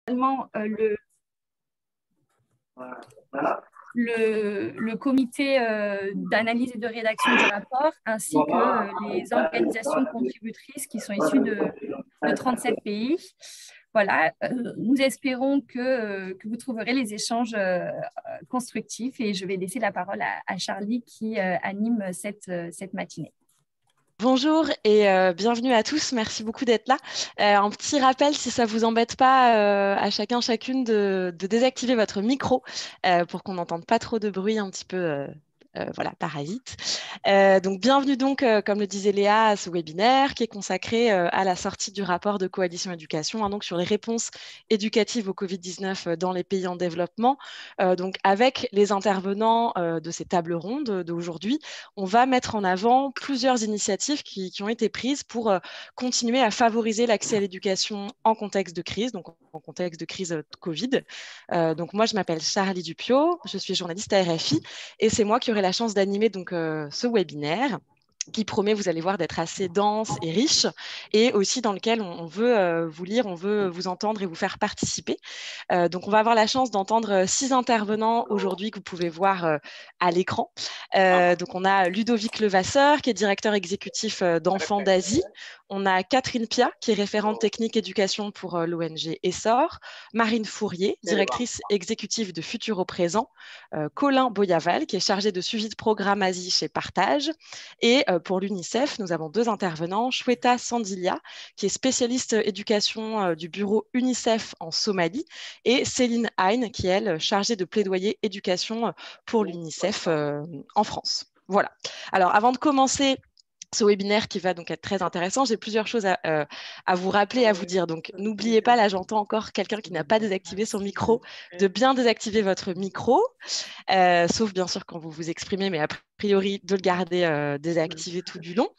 également le comité d'analyse et de rédaction du rapport, ainsi que les organisations contributrices qui sont issues de 37 pays. Voilà, nous espérons que vous trouverez les échanges constructifs et je vais laisser la parole à Charlie qui anime cette matinée. Bonjour et bienvenue à tous. Merci beaucoup d'être là. Un petit rappel, si ça ne vous embête pas, à chacun, chacune de désactiver votre micro pour qu'on n'entende pas trop de bruit un petit peu. Voilà, parasite. Donc, bienvenue donc, comme le disait Léa, à ce webinaire qui est consacré à la sortie du rapport de Coalition Éducation, hein, donc sur les réponses éducatives au Covid-19 dans les pays en développement. Donc, avec les intervenants de ces tables rondes d'aujourd'hui, on va mettre en avant plusieurs initiatives qui ont été prises pour continuer à favoriser l'accès à l'éducation en contexte de crise, donc en contexte de crise de Covid. Donc, moi, je m'appelle Charlie Dupiot, je suis journaliste à RFI et c'est moi qui aurai la chance d'animer donc ce webinaire qui promet, vous allez voir, d'être assez dense et riche, et aussi dans lequel on veut vous lire, on veut vous entendre et vous faire participer. Donc, on va avoir la chance d'entendre 6 intervenants aujourd'hui que vous pouvez voir à l'écran. Donc, on a Ludovic Levasseur, qui est directeur exécutif d'Enfants d'Asie. On a Catherine Pia, qui est référente technique éducation pour l'ONG Essor. Marine Fourier, directrice exécutive de Futur au Présent. Colin Boyaval, qui est chargé de suivi de programme Asie chez Partage. Et pour l'UNICEF, nous avons 2 intervenants. Shweta Sandilia, qui est spécialiste éducation du bureau UNICEF en Somalie, et Céline Hein, qui est, elle, chargée de plaidoyer éducation pour l'UNICEF en France. Voilà. Alors, avant de commencer ce webinaire qui va donc être très intéressant, j'ai plusieurs choses à vous rappeler, à vous dire. Donc, n'oubliez pas, là, j'entends encore quelqu'un qui n'a pas désactivé son micro, de bien désactiver votre micro, sauf bien sûr quand vous vous exprimez, mais a priori de le garder désactivé tout du long.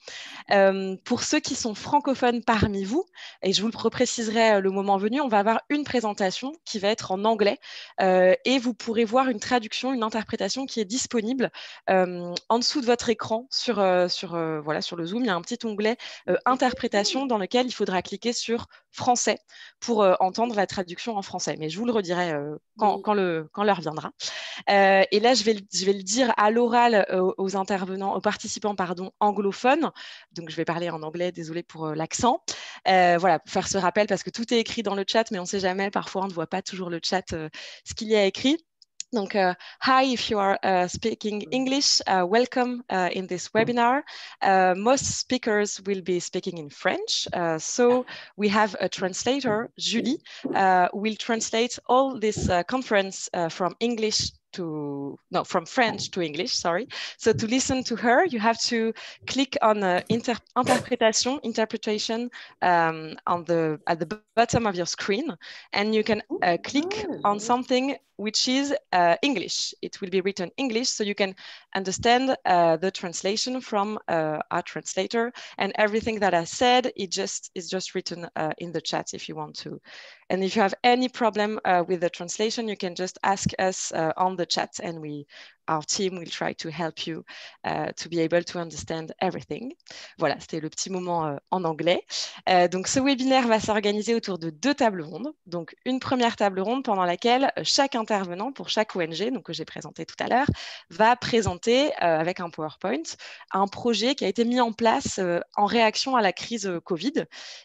Pour ceux qui sont francophones parmi vous, et je vous le repréciserai le moment venu, on va avoir une présentation qui va être en anglais et vous pourrez voir une traduction, une interprétation qui est disponible en dessous de votre écran voilà, sur le Zoom. Il y a un petit onglet interprétation dans lequel il faudra cliquer sur français pour entendre la traduction en français. Mais je vous le redirai quand l'heure viendra. Et là, je vais le dire à l'oral aux intervenants, aux participants anglophones. Donc, je vais parler en anglais, désolé pour l'accent. Voilà, pour faire ce rappel, parce que tout est écrit dans le chat, mais on ne sait jamais, parfois on ne voit pas toujours le chat, ce qu'il y a écrit. Donc, hi, if you are speaking English, welcome in this webinar. Most speakers will be speaking in French. So we have a translator, Julie, who will translate all this conference from French to English, sorry. So to listen to her, you have to click on interpretation at the bottom of your screen, and you can click on something which is English. It will be written English, so you can understand the translation from our translator, and everything that I said is just written in the chat if you want to. And if you have any problem with the translation, you can just ask us on the chat, and our team will try to help you to be able to understand everything. Voilà, c'était le petit moment en anglais. Donc, ce webinaire va s'organiser autour de 2 tables rondes. Donc, une première table ronde pendant laquelle chaque intervenant pour chaque ONG, donc que j'ai présenté tout à l'heure, va présenter avec un PowerPoint un projet qui a été mis en place en réaction à la crise Covid.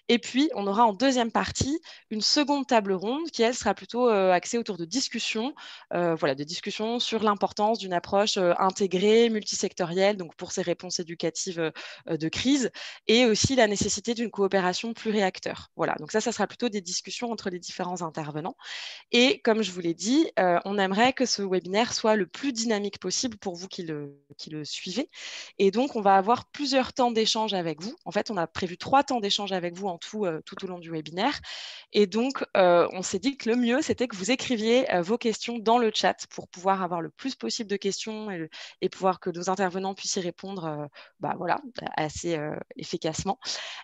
Et puis, on aura en deuxième partie une seconde table ronde qui, elle, sera plutôt axée autour de discussions, de discussions sur l'importance d'une approche intégrée, multisectorielle, donc pour ces réponses éducatives de crise, et aussi la nécessité d'une coopération pluriacteur. Voilà, donc ça sera plutôt des discussions entre les différents intervenants. Et comme je vous l'ai dit, on aimerait que ce webinaire soit le plus dynamique possible pour vous qui le suivez. Et donc, on va avoir plusieurs temps d'échange avec vous. En fait, on a prévu 3 temps d'échange avec vous en tout au long du webinaire. Et donc, on s'est dit que le mieux, c'était que vous écriviez vos questions dans le chat pour pouvoir avoir le plus possible de questions et pouvoir que nos intervenants puissent y répondre assez efficacement.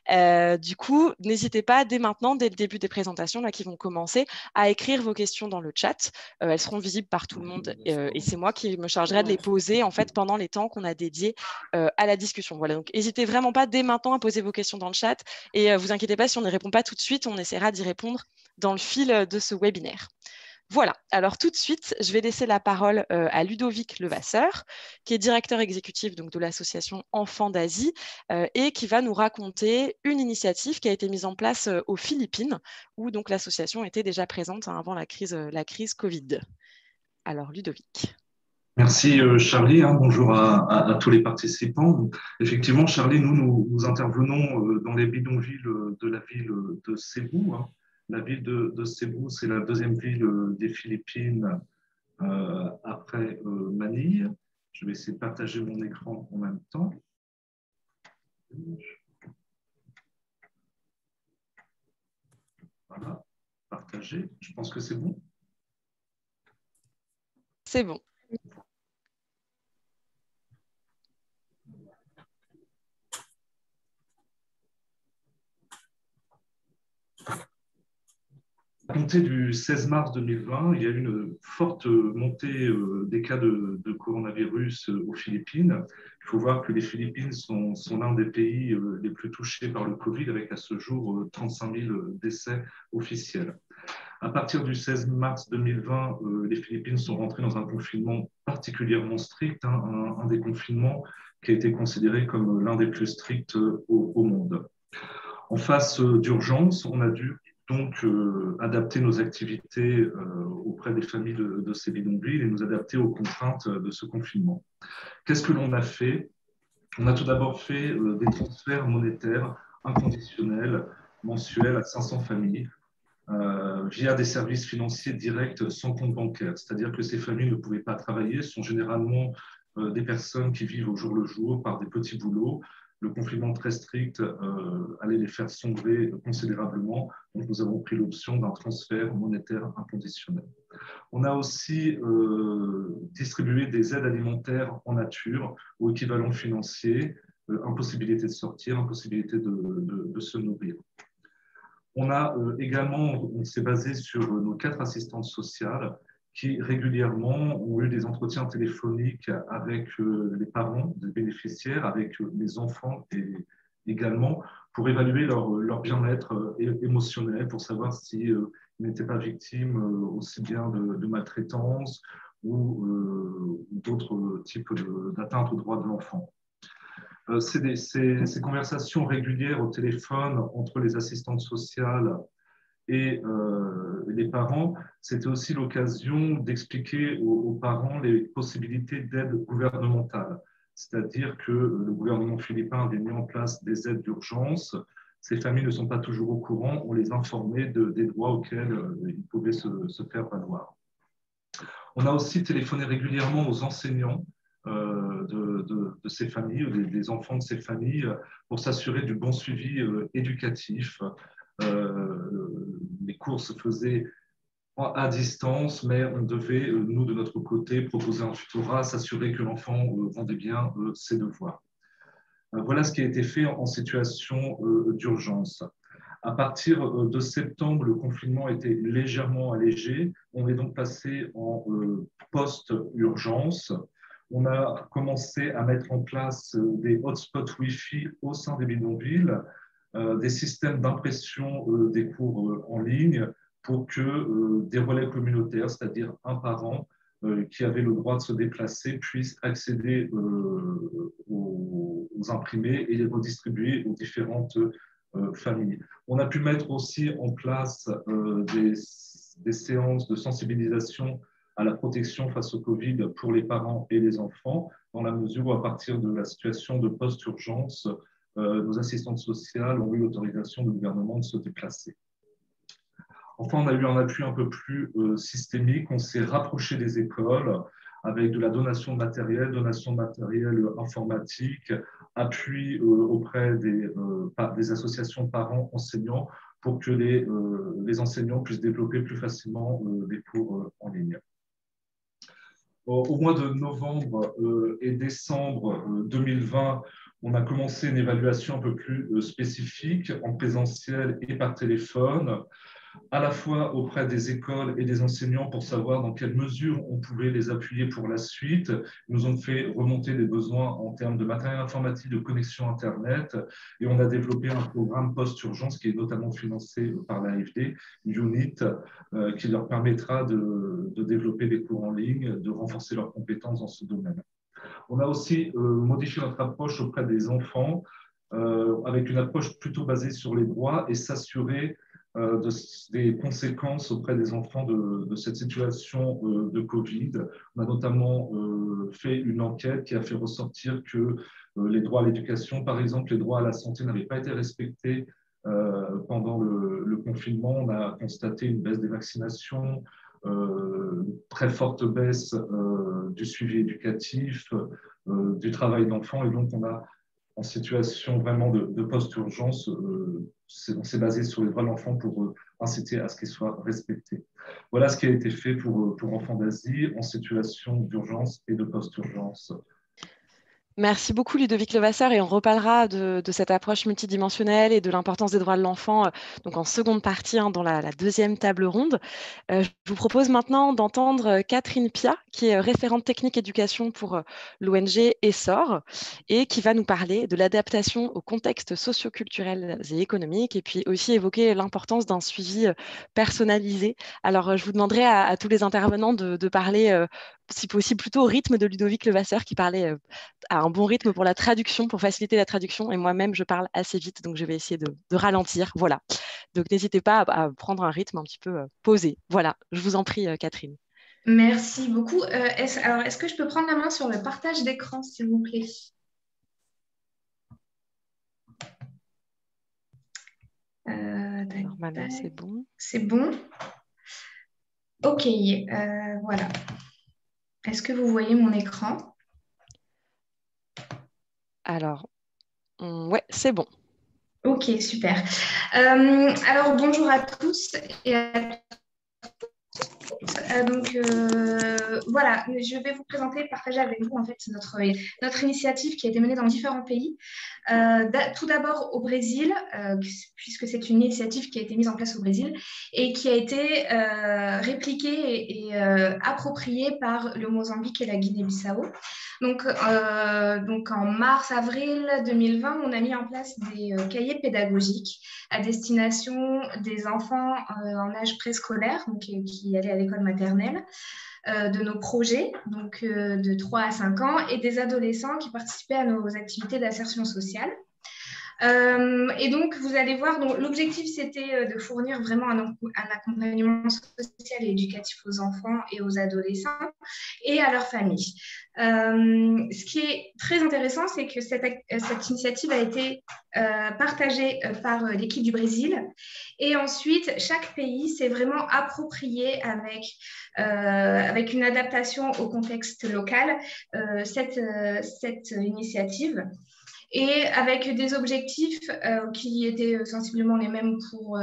Du coup, n'hésitez pas dès maintenant, dès le début des présentations là, qui vont commencer, à écrire vos questions dans le chat. Elles seront visibles par tout le monde et c'est moi qui me chargerai de les poser en fait pendant les temps qu'on a dédiés à la discussion. Voilà, donc n'hésitez vraiment pas dès maintenant à poser vos questions dans le chat et vous inquiétez pas si on ne répond pas tout de suite, on essaiera d'y répondre dans le fil de ce webinaire. Voilà, alors tout de suite, je vais laisser la parole à Ludovic Levasseur, qui est directeur exécutif donc, de l'association Enfants d'Asie et qui va nous raconter une initiative qui a été mise en place aux Philippines, où donc l'association était déjà présente avant la crise Covid. Alors Ludovic. Merci Charlie, bonjour à tous les participants. Effectivement, Charlie, nous intervenons dans les bidonvilles de la ville de Cebu. La ville de Cebu, c'est la deuxième ville des Philippines après Manille. Je vais essayer de partager mon écran en même temps. Voilà, partager. Je pense que c'est bon. C'est bon. À compter du 16 mars 2020, il y a eu une forte montée des cas de coronavirus aux Philippines. Il faut voir que les Philippines sont l'un des pays les plus touchés par le Covid, avec à ce jour 35 000 décès officiels. À partir du 16 mars 2020, les Philippines sont rentrées dans un confinement particulièrement strict, un des confinements qui a été considéré comme l'un des plus stricts au monde. En phase d'urgence, on a dû donc adapter nos activités auprès des familles de ces bidonvilles et nous adapter aux contraintes de ce confinement. Qu'est-ce que l'on a fait? On a tout d'abord fait des transferts monétaires inconditionnels mensuels à 500 familles via des services financiers directs sans compte bancaire. C'est-à-dire que ces familles ne pouvaient pas travailler, sont généralement des personnes qui vivent au jour le jour par des petits boulots. Le confinement très strict allait les faire sombrer considérablement. Donc, nous avons pris l'option d'un transfert monétaire inconditionnel. On a aussi distribué des aides alimentaires en nature ou équivalent financier, impossibilité de sortir, impossibilité de se nourrir. On a également, on s'est basé sur nos 4 assistantes sociales qui régulièrement ont eu des entretiens téléphoniques avec les parents des bénéficiaires, avec les enfants et également pour évaluer leur bien-être émotionnel, pour savoir s'ils n'étaient pas victimes aussi bien de maltraitance ou d'autres types d'atteintes aux droits de l'enfant. Ces conversations régulières au téléphone entre les assistantes sociales et les parents, c'était aussi l'occasion d'expliquer aux parents les possibilités d'aide gouvernementale. C'est-à-dire que le gouvernement philippin avait mis en place des aides d'urgence. Ces familles ne sont pas toujours au courant. On les informait des droits auxquels ils pouvaient se faire valoir. On a aussi téléphoné régulièrement aux enseignants de ces familles, des enfants de ces familles, pour s'assurer du bon suivi éducatif. Les cours se faisaient à distance, mais on devait, nous, de notre côté, proposer un tutorat, s'assurer que l'enfant rendait bien ses devoirs. Voilà ce qui a été fait en situation d'urgence. À partir de septembre, le confinement était légèrement allégé. On est donc passé en post-urgence. On a commencé à mettre en place des hotspots Wi-Fi au sein des bidonvilles, des systèmes d'impression des cours en ligne pour que des relais communautaires, c'est-à-dire un parent qui avait le droit de se déplacer, puisse accéder aux imprimés et les redistribuer aux différentes familles. On a pu mettre aussi en place des séances de sensibilisation à la protection face au Covid pour les parents et les enfants, dans la mesure où, à partir de la situation de post-urgence, nos assistantes sociales ont eu l'autorisation du gouvernement de se déplacer. Enfin, on a eu un appui un peu plus systémique. On s'est rapproché des écoles avec de la donation de matériel informatique, appui auprès des associations de parents enseignants pour que les enseignants puissent développer plus facilement des cours en ligne. Au mois de novembre et décembre 2020, on a commencé une évaluation un peu plus spécifique en présentiel et par téléphone. à la fois auprès des écoles et des enseignants pour savoir dans quelle mesure on pouvait les appuyer pour la suite. Ils nous ont fait remonter des besoins en termes de matériel informatique, de connexion Internet, et on a développé un programme post-urgence qui est notamment financé par l'AFD, UNIT, qui leur permettra de développer des cours en ligne, de renforcer leurs compétences dans ce domaine. On a aussi modifié notre approche auprès des enfants avec une approche plutôt basée sur les droits et s'assurer des conséquences auprès des enfants de cette situation de Covid. On a notamment fait une enquête qui a fait ressortir que les droits à l'éducation, par exemple, les droits à la santé n'avaient pas été respectés pendant le confinement. On a constaté une baisse des vaccinations, très forte baisse du suivi éducatif, du travail d'enfants. Et donc, on a, en situation vraiment de post-urgence, on s'est basé sur les droits de l'enfant pour inciter à ce qu'ils soient respectés. Voilà ce qui a été fait pour enfants d'Asie en situation d'urgence et de post-urgence. Merci beaucoup Ludovic Levasseur et on reparlera de cette approche multidimensionnelle et de l'importance des droits de l'enfant donc en seconde partie dans la deuxième table ronde. Je vous propose maintenant d'entendre Catherine Pia qui est référente technique éducation pour l'ONG Essor et qui va nous parler de l'adaptation au contexte socio-culturel et économique et puis aussi évoquer l'importance d'un suivi personnalisé. Alors je vous demanderai à tous les intervenants de parler si possible plutôt au rythme de Ludovic Levasseur qui parlait à un bon rythme pour la traduction, pour faciliter la traduction. Et moi-même, je parle assez vite, donc je vais essayer de ralentir. Voilà. Donc n'hésitez pas à prendre un rythme un petit peu posé. Voilà, je vous en prie, Catherine. Merci beaucoup. Est-ce que je peux prendre la main sur le partage d'écran, s'il vous plaît? Normalement, c'est bon. C'est bon. Ok, voilà. Est-ce que vous voyez mon écran? Alors, ouais, c'est bon. Ok, super. Alors, bonjour à tous et à voilà, je vais vous présenter, partager avec vous en fait notre initiative qui a été menée dans différents pays. Tout d'abord au Brésil, puisque c'est une initiative qui a été mise en place au Brésil et qui a été répliquée et appropriée par le Mozambique et la Guinée-Bissau. Donc en mars-avril 2020, on a mis en place des cahiers pédagogiques à destination des enfants en âge préscolaire, donc qui allaient à l'école maternelle, de nos projets, donc de 3 à 5 ans, et des adolescents qui participaient à nos activités d'insertion sociale. Et donc, vous allez voir, l'objectif, c'était de fournir vraiment un accompagnement social et éducatif aux enfants et aux adolescents et à leurs familles. Ce qui est très intéressant, c'est que cette initiative a été partagée par l'équipe du Brésil. Et ensuite, chaque pays s'est vraiment approprié avec une adaptation au contexte local cette initiative. Et avec des objectifs qui étaient sensiblement les mêmes pour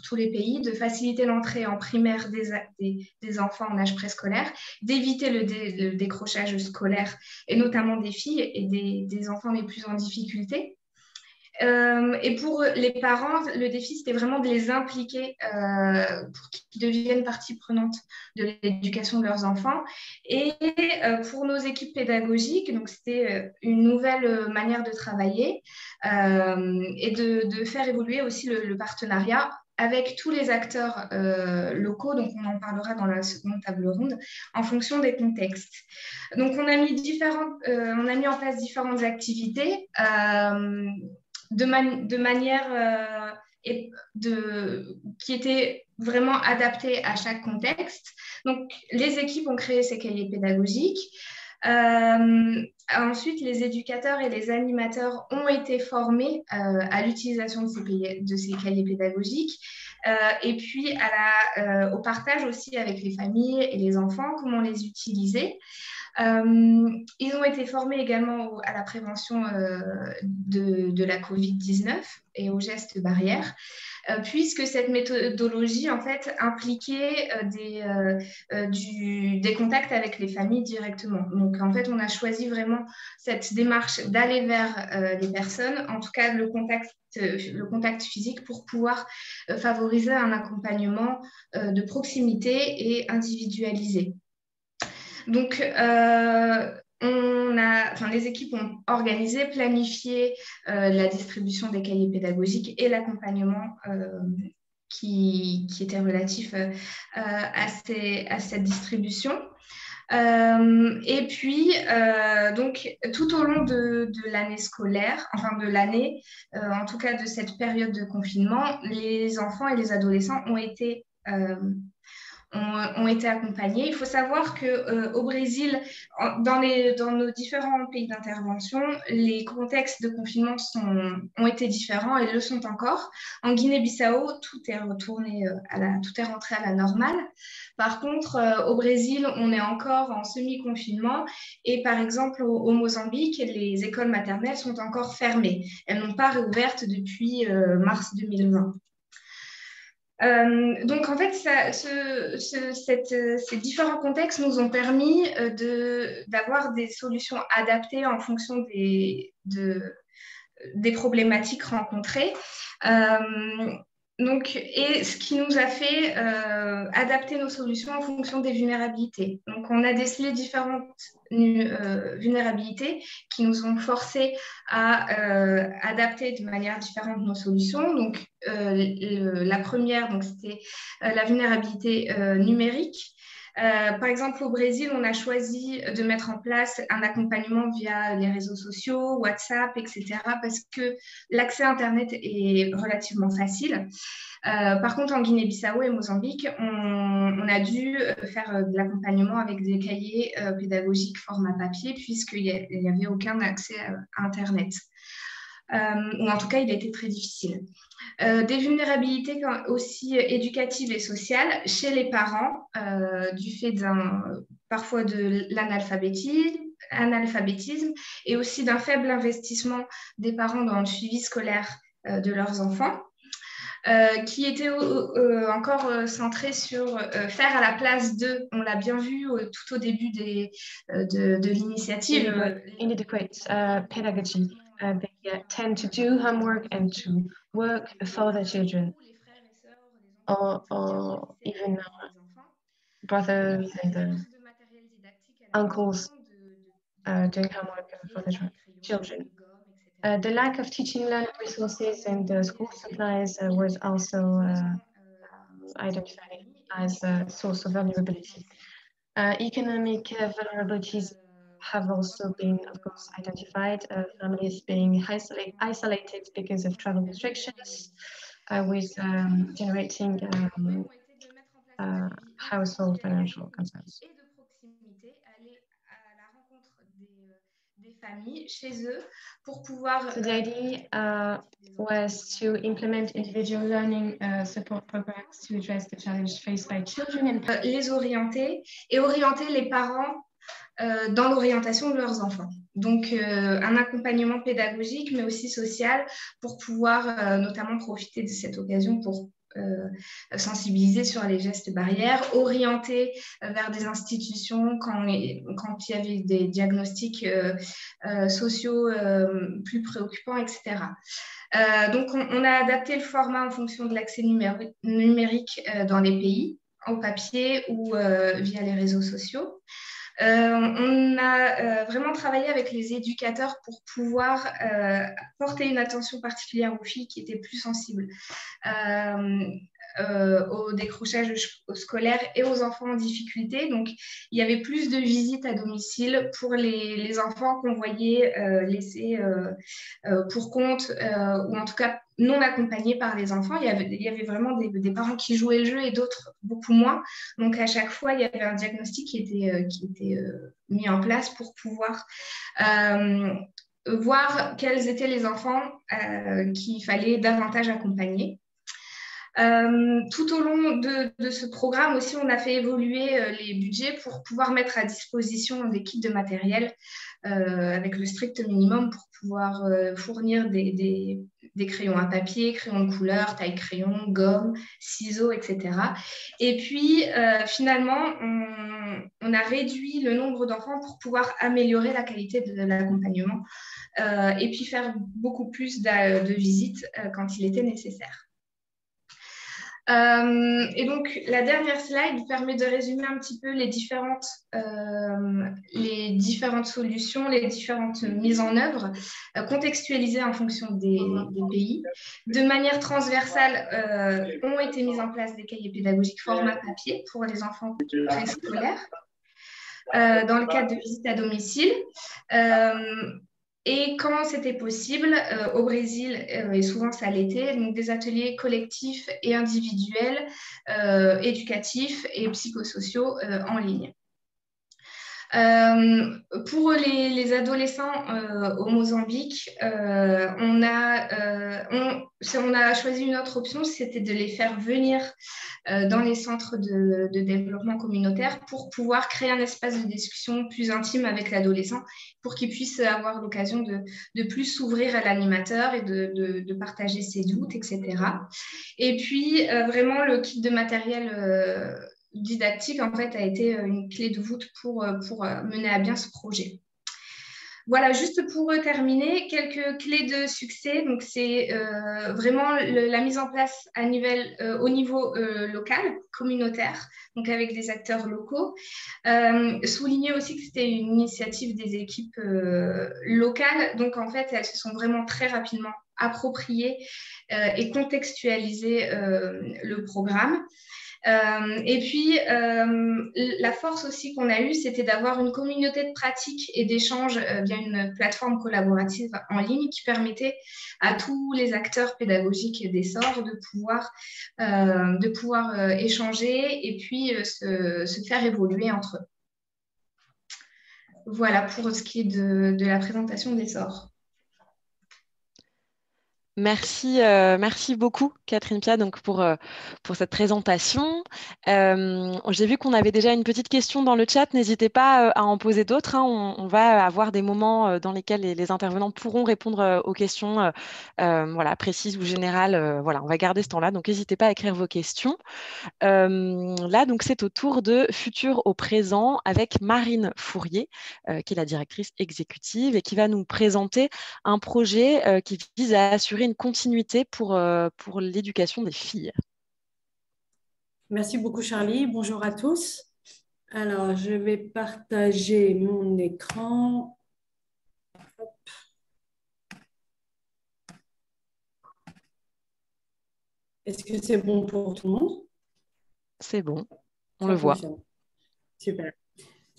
tous les pays, de faciliter l'entrée en primaire des enfants en âge préscolaire, d'éviter le décrochage scolaire, et notamment des filles et des enfants les plus en difficulté. Et pour les parents, le défi, c'était vraiment de les impliquer pour qu'ils deviennent partie prenante de l'éducation de leurs enfants. Et pour nos équipes pédagogiques, donc c'était une nouvelle manière de travailler et de faire évoluer aussi le partenariat avec tous les acteurs locaux, donc on en parlera dans la seconde table ronde, en fonction des contextes. Donc on a mis en place différentes activités de manière qui était vraiment adaptée à chaque contexte. Donc, les équipes ont créé ces cahiers pédagogiques. Ensuite, les éducateurs et les animateurs ont été formés à l'utilisation de ces cahiers pédagogiques et puis au partage aussi avec les familles et les enfants, comment les utiliser. Ils ont été formés également à la prévention de la COVID-19 et aux gestes barrières, puisque cette méthodologie en fait impliquait des contacts avec les familles directement. Donc en fait, on a choisi vraiment cette démarche d'aller vers les personnes, en tout cas le contact physique, pour pouvoir favoriser un accompagnement de proximité et individualisé. Donc, les équipes ont organisé, planifié la distribution des cahiers pédagogiques et l'accompagnement qui était relatif à cette distribution. Et puis, donc, tout au long de l'année scolaire, enfin de l'année, en tout cas de cette période de confinement, les enfants et les adolescents ont été accompagnés. Il faut savoir qu'au Brésil, dans nos différents pays d'intervention, les contextes de confinement ont été différents et le sont encore. En Guinée-Bissau, tout est rentré à la normale. Par contre, au Brésil, on est encore en semi-confinement et par exemple au Mozambique, les écoles maternelles sont encore fermées. Elles n'ont pas réouvertes depuis mars 2020. Donc, en fait, ces différents contextes nous ont permis d'avoir des solutions adaptées en fonction des problématiques rencontrées. Et ce qui nous a fait adapter nos solutions en fonction des vulnérabilités. Donc, on a décelé différentes vulnérabilités qui nous ont forcés à adapter de manière différente nos solutions. Donc, la première, c'était la vulnérabilité numérique. Par exemple, au Brésil, on a choisi de mettre en place un accompagnement via les réseaux sociaux, WhatsApp, etc., parce que l'accès à Internet est relativement facile. Par contre, en Guinée-Bissau et Mozambique, on a dû faire de l'accompagnement avec des cahiers pédagogiques format papier, puisqu'il n'y avait aucun accès à Internet. Ou en tout cas, il a été très difficile. Des vulnérabilités aussi éducatives et sociales chez les parents, du fait parfois de l'analphabétisme et aussi d'un faible investissement des parents dans le suivi scolaire de leurs enfants. Qui était encore centré sur faire à la place d'eux. On l'a bien vu tout au début de l'initiative. Inadequate pedagogy. They tend to do homework and to work for their children, or even brothers and uncles doing homework for their children. The lack of teaching learning resources and school supplies was also identified as a source of vulnerability. Economic vulnerabilities have also been, of course, identified. Families being isolated because of travel restrictions, with generating household financial concerns. Des familles chez eux pour pouvoir. So the idea was to implement individual learning support programs to address the challenge faced by children and les orienter et orienter les parents dans l'orientation de leurs enfants. Donc, un accompagnement pédagogique, mais aussi social, pour pouvoir notamment profiter de cette occasion pour sensibiliser sur les gestes barrières, orienter vers des institutions quand il y avait des diagnostics sociaux plus préoccupants, etc. Donc, on a adapté le format en fonction de l'accès numérique dans les pays, au papier ou via les réseaux sociaux. On a vraiment travaillé avec les éducateurs pour pouvoir porter une attention particulière aux filles qui étaient plus sensibles au décrochage scolaire et aux enfants en difficulté. Donc, il y avait plus de visites à domicile pour les enfants qu'on voyait laissés pour compte ou en tout cas non accompagnés par les enfants. Il y avait vraiment des parents qui jouaient le jeu et d'autres beaucoup moins. Donc, à chaque fois, il y avait un diagnostic qui était mis en place pour pouvoir voir quels étaient les enfants qu'il fallait davantage accompagner. Tout au long de ce programme aussi, on a fait évoluer les budgets pour pouvoir mettre à disposition des kits de matériel avec le strict minimum pour pouvoir fournir des crayons à papier, crayons de couleur, taille-crayon, gomme, ciseaux, etc. Et puis, finalement, on a réduit le nombre d'enfants pour pouvoir améliorer la qualité de l'accompagnement et puis faire beaucoup plus de visites quand il était nécessaire. Et donc, la dernière slide permet de résumer un petit peu les différentes solutions, les différentes mises en œuvre, contextualisées en fonction des pays. De manière transversale, ont été mises en place des cahiers pédagogiques format papier pour les enfants préscolaires, dans le cadre de visites à domicile. Et quand c'était possible, au Brésil, et souvent ça l'était, donc des ateliers collectifs et individuels, éducatifs et psychosociaux en ligne. Pour les adolescents au Mozambique, on a choisi une autre option, c'était de les faire venir dans les centres de développement communautaire pour pouvoir créer un espace de discussion plus intime avec l'adolescent, pour qu'il puisse avoir l'occasion de plus s'ouvrir à l'animateur et de partager ses doutes, etc. Et puis, vraiment, le kit de matériel didactique, en fait, a été une clé de voûte pour mener à bien ce projet. Voilà, juste pour terminer, quelques clés de succès. Donc, c'est vraiment la mise en place au niveau local, communautaire, donc avec des acteurs locaux. Souligner aussi que c'était une initiative des équipes locales. Donc, en fait, elles se sont vraiment très rapidement appropriées et contextualisées le programme. Et puis, la force aussi qu'on a eue, c'était d'avoir une communauté de pratique et d'échange via une plateforme collaborative en ligne qui permettait à tous les acteurs pédagogiques d'Essor de pouvoir échanger et puis se faire évoluer entre eux. Voilà pour ce qui est de la présentation d'Essor. Merci, merci beaucoup, Catherine Pia, donc pour cette présentation. J'ai vu qu'on avait déjà une petite question dans le chat. N'hésitez pas à en poser d'autres, hein. On va avoir des moments dans lesquels les intervenants pourront répondre aux questions voilà, précises ou générales. Voilà, on va garder ce temps-là, donc n'hésitez pas à écrire vos questions. Là, donc, c'est au tour de Futur au présent avec Marine Fourier, qui est la directrice exécutive et qui va nous présenter un projet qui vise à assurer une continuité pour l'éducation des filles. Merci beaucoup, Charlie. Bonjour à tous. Alors, je vais partager mon écran. Hop. Est-ce que c'est bon pour tout le monde? C'est bon, on le voit. Super.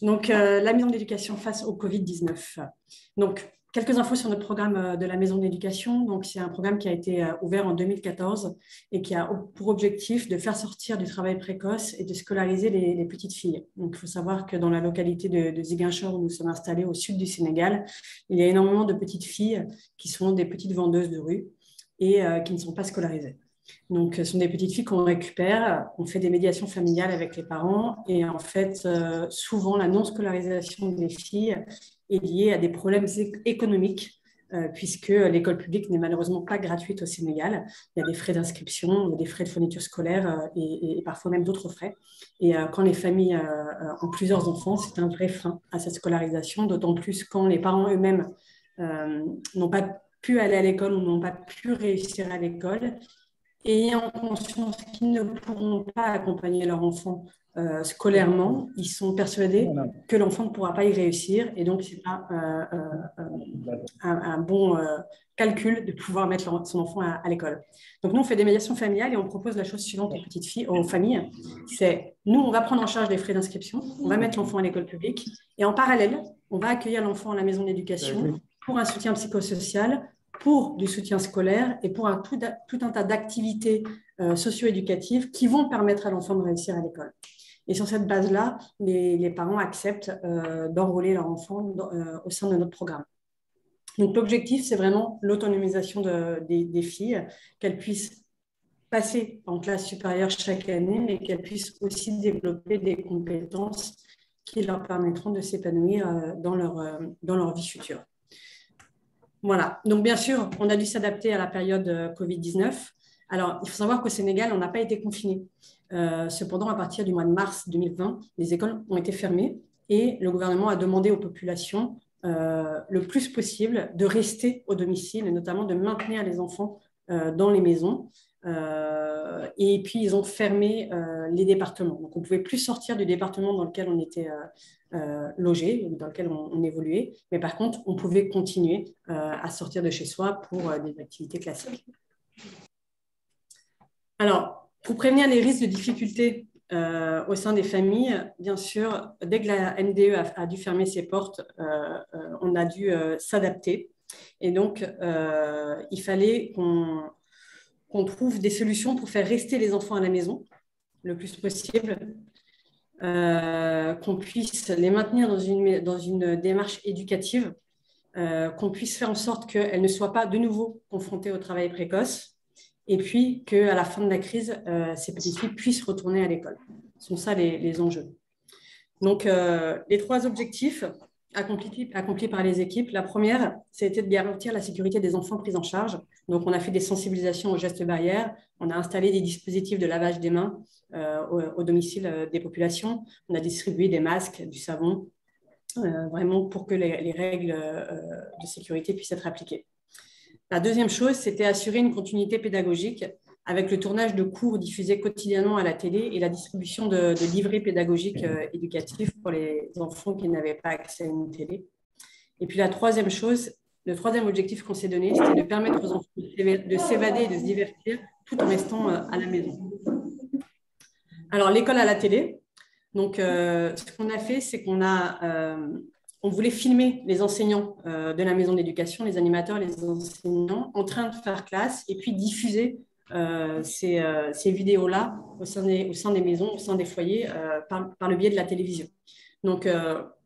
Donc, la maison d'éducation face au Covid-19. Donc, quelques infos sur notre programme de la maison d'éducation. Donc, c'est un programme qui a été ouvert en 2014 et qui a pour objectif de faire sortir du travail précoce et de scolariser les petites filles. Donc, il faut savoir que dans la localité de Ziguinchor, où nous sommes installés au sud du Sénégal, il y a énormément de petites filles qui sont des petites vendeuses de rue et qui ne sont pas scolarisées. Donc, ce sont des petites filles qu'on récupère, on fait des médiations familiales avec les parents et en fait, souvent, la non-scolarisation des filles est liée à des problèmes économiques puisque l'école publique n'est malheureusement pas gratuite au Sénégal. Il y a des frais d'inscription, des frais de fourniture scolaire et parfois même d'autres frais. Et quand les familles ont plusieurs enfants, c'est un vrai frein à cette scolarisation, d'autant plus quand les parents eux-mêmes n'ont pas pu aller à l'école ou n'ont pas pu réussir à l'école, ayant conscience qu'ils ne pourront pas accompagner leur enfant scolairement, ils sont persuadés que l'enfant ne pourra pas y réussir et donc ce n'est pas un bon calcul de pouvoir mettre son enfant à l'école. Donc nous, on fait des médiations familiales et on propose la chose suivante aux petites filles, aux familles, c'est nous, on va prendre en charge les frais d'inscription, on va mettre l'enfant à l'école publique et en parallèle, on va accueillir l'enfant à la maison d'éducation pour un soutien psychosocial, pour du soutien scolaire et pour tout un tas d'activités socio-éducatives qui vont permettre à l'enfant de réussir à l'école. Et sur cette base-là, les parents acceptent d'enrôler leur enfant au sein de notre programme. Donc l'objectif, c'est vraiment l'autonomisation des filles, qu'elles puissent passer en classe supérieure chaque année, mais qu'elles puissent aussi développer des compétences qui leur permettront de s'épanouir dans leur vie future. Voilà. Donc, bien sûr, on a dû s'adapter à la période Covid-19. Alors, il faut savoir qu'au Sénégal, on n'a pas été confinés. Cependant, à partir du mois de mars 2020, les écoles ont été fermées et le gouvernement a demandé aux populations le plus possible de rester au domicile et notamment de maintenir les enfants dans les maisons. Et puis, ils ont fermé les départements. Donc, on ne pouvait plus sortir du département dans lequel on était logé, dans lequel on évoluait. Mais par contre, on pouvait continuer à sortir de chez soi pour des activités classiques. Alors, pour prévenir les risques de difficultés au sein des familles, bien sûr, dès que la NDE a dû fermer ses portes, on a dû s'adapter. Et donc, il fallait qu'on trouve des solutions pour faire rester les enfants à la maison le plus possible, qu'on puisse les maintenir dans une démarche éducative, qu'on puisse faire en sorte qu'elles ne soient pas de nouveau confrontées au travail précoce, et puis qu'à la fin de la crise, ces petites filles puissent retourner à l'école. Ce sont ça les enjeux. Donc, les 3 objectifs accomplis par les équipes. La première, c'était de garantir la sécurité des enfants pris en charge. Donc, on a fait des sensibilisations aux gestes barrières. On a installé des dispositifs de lavage des mains au domicile des populations. On a distribué des masques, du savon, vraiment pour que les règles de sécurité puissent être appliquées. La deuxième chose, c'était assurer une continuité pédagogique avec le tournage de cours diffusés quotidiennement à la télé et la distribution de livrets pédagogiques éducatifs pour les enfants qui n'avaient pas accès à une télé. Et puis la troisième chose, le troisième objectif qu'on s'est donné, c'était de permettre aux enfants de s'évader et de se divertir tout en restant à la maison. Alors, l'école à la télé. Donc, ce qu'on a fait, c'est on voulait filmer les enseignants de la maison d'éducation, les animateurs, les enseignants, en train de faire classe et puis diffuser ces vidéos-là au sein des maisons, au sein des foyers, par le biais de la télévision. Donc,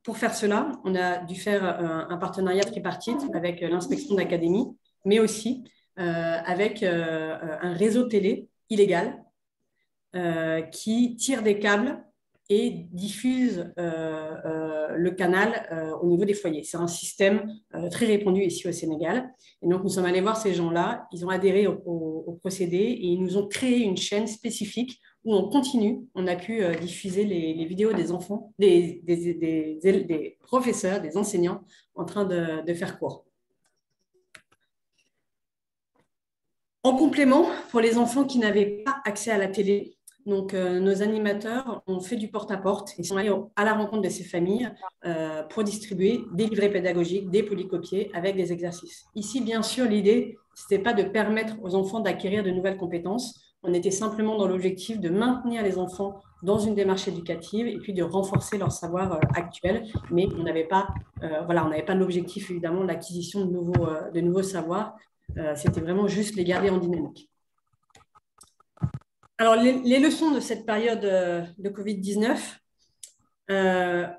pour faire cela, on a dû faire un partenariat tripartite avec l'inspection d'académie, mais aussi avec un réseau télé illégal qui tire des câbles et diffuse le canal au niveau des foyers. C'est un système très répandu ici au Sénégal. Et donc, nous sommes allés voir ces gens-là. Ils ont adhéré au procédé et ils nous ont créé une chaîne spécifique où on continue. On a pu diffuser les vidéos des enfants, des professeurs, des enseignants en train de faire cours. En complément, pour les enfants qui n'avaient pas accès à la télé, donc, nos animateurs ont fait du porte-à-porte et sont allés à la rencontre de ces familles pour distribuer des livrets pédagogiques, des polycopiés avec des exercices. Ici, bien sûr, l'idée, ce n'était pas de permettre aux enfants d'acquérir de nouvelles compétences. On était simplement dans l'objectif de maintenir les enfants dans une démarche éducative et puis de renforcer leur savoir actuel. Mais on n'avait pas, l'objectif, évidemment, de l'acquisition de nouveaux savoirs. C'était vraiment juste les garder en dynamique. Alors, les leçons de cette période de Covid-19,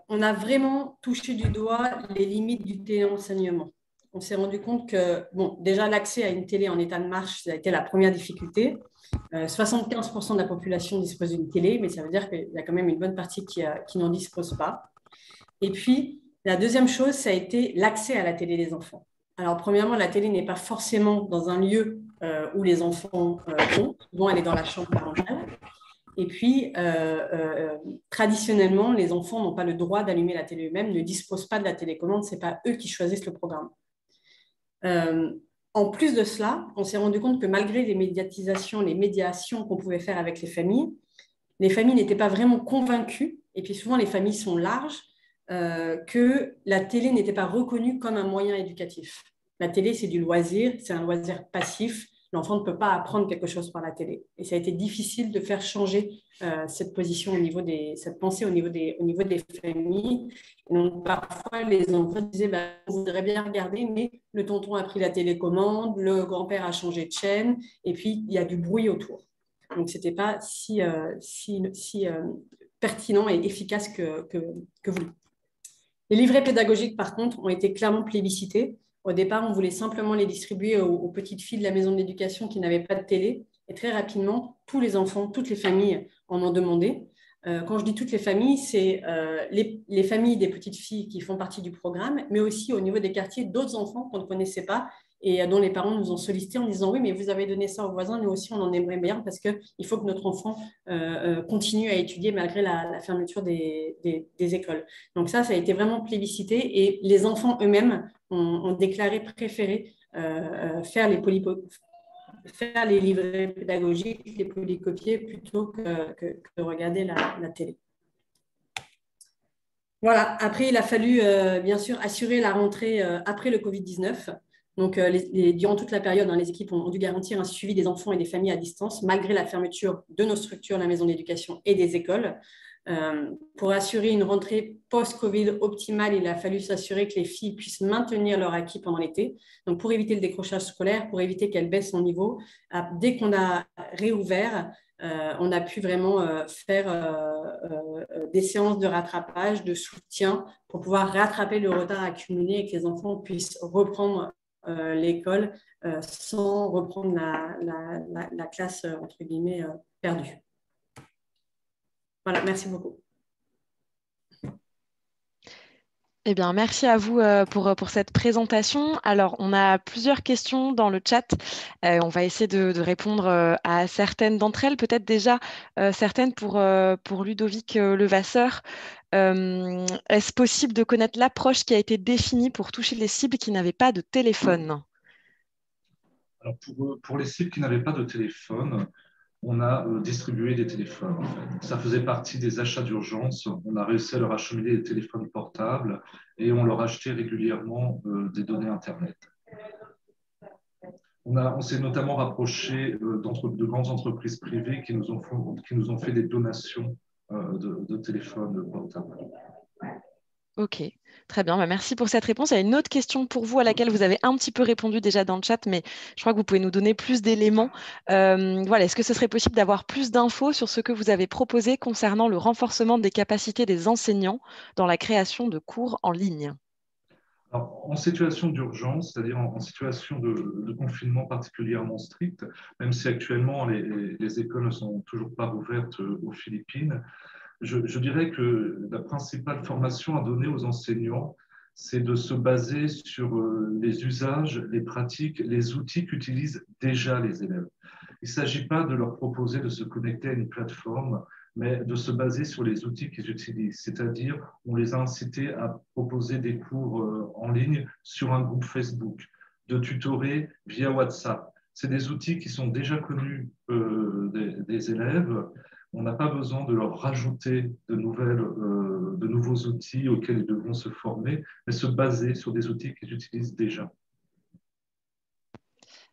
on a vraiment touché du doigt les limites du téléenseignement. On s'est rendu compte que, déjà, l'accès à une télé en état de marche, ça a été la première difficulté. 75% de la population dispose d'une télé, mais ça veut dire qu'il y a quand même une bonne partie qui n'en dispose pas. Et puis, la deuxième chose, ça a été l'accès à la télé des enfants. Alors, premièrement, la télé n'est pas forcément dans un lieu où les enfants vont. Souvent, elle est dans la chambre parentale. Et puis, traditionnellement, les enfants n'ont pas le droit d'allumer la télé eux-mêmes, ne disposent pas de la télécommande, ce n'est pas eux qui choisissent le programme. En plus de cela, on s'est rendu compte que malgré les médiations qu'on pouvait faire avec les familles n'étaient pas vraiment convaincues, et puis souvent les familles sont larges, que la télé n'était pas reconnue comme un moyen éducatif. La télé, c'est du loisir, c'est un loisir passif. L'enfant ne peut pas apprendre quelque chose par la télé. Et ça a été difficile de faire changer cette position cette pensée au niveau des familles. Et donc, parfois, les enfants disaient on voudrait bien regarder, mais le tonton a pris la télécommande, le grand-père a changé de chaîne, et puis il y a du bruit autour. Donc, ce n'était pas si pertinent et efficace que voulu. Les livrets pédagogiques, par contre, ont été clairement plébiscités. Au départ, on voulait simplement les distribuer aux petites filles de la maison d'éducation qui n'avaient pas de télé. Et très rapidement, tous les enfants, toutes les familles en ont demandé. Quand je dis toutes les familles, c'est les familles des petites filles qui font partie du programme, mais aussi au niveau des quartiers, d'autres enfants qu'on ne connaissait pas et dont les parents nous ont sollicité en disant « Oui, mais vous avez donné ça aux voisins, nous aussi, on en aimerait bien parce qu'il faut que notre enfant continue à étudier malgré la fermeture des écoles. » Donc ça a été vraiment plébiscité et les enfants eux-mêmes ont déclaré préférer faire les livrets pédagogiques, les polycopier plutôt que de regarder la télé. Voilà, après il a fallu bien sûr assurer la rentrée après le Covid-19. Donc durant toute la période, les équipes ont dû garantir un suivi des enfants et des familles à distance malgré la fermeture de nos structures, la maison d'éducation et des écoles. Pour assurer une rentrée post-Covid optimale, il a fallu s'assurer que les filles puissent maintenir leur acquis pendant l'été. Donc, pour éviter le décrochage scolaire, pour éviter qu'elles baissent son niveau, dès qu'on a réouvert, on a pu vraiment faire des séances de rattrapage, de soutien pour pouvoir rattraper le retard accumulé et que les enfants puissent reprendre l'école sans reprendre la classe, entre guillemets, perdue. Voilà, merci beaucoup. Eh bien, merci à vous pour cette présentation. Alors, on a plusieurs questions dans le chat. On va essayer de répondre à certaines d'entre elles. Peut-être déjà certaines pour Ludovic Levasseur. Est-ce possible de connaître l'approche qui a été définie pour toucher les cibles qui n'avaient pas de téléphone? Alors pour les cibles qui n'avaient pas de téléphone, on a distribué des téléphones. En fait. Ça faisait partie des achats d'urgence. On a réussi à leur acheminer des téléphones portables et on leur achetait régulièrement des données Internet. On s'est notamment rapproché de grandes entreprises privées qui nous ont fait des donations de téléphones portables. Ok, très bien. Merci pour cette réponse. Il y a une autre question pour vous à laquelle vous avez un petit peu répondu déjà dans le chat, mais je crois que vous pouvez nous donner plus d'éléments. Voilà, est-ce que ce serait possible d'avoir plus d'infos sur ce que vous avez proposé concernant le renforcement des capacités des enseignants dans la création de cours en ligne? Alors, en situation d'urgence, c'est-à-dire en situation de confinement particulièrement strict, même si actuellement les écoles ne sont toujours pas ouvertes aux Philippines, je dirais que la principale formation à donner aux enseignants, c'est de se baser sur les usages, les pratiques, les outils qu'utilisent déjà les élèves. Il ne s'agit pas de leur proposer de se connecter à une plateforme, mais de se baser sur les outils qu'ils utilisent. C'est-à-dire, on les a incités à proposer des cours en ligne sur un groupe Facebook, de tutorer via WhatsApp. C'est des outils qui sont déjà connus des élèves. On n'a pas besoin de leur rajouter de nouveaux outils auxquels ils devront se former, mais se baser sur des outils qu'ils utilisent déjà.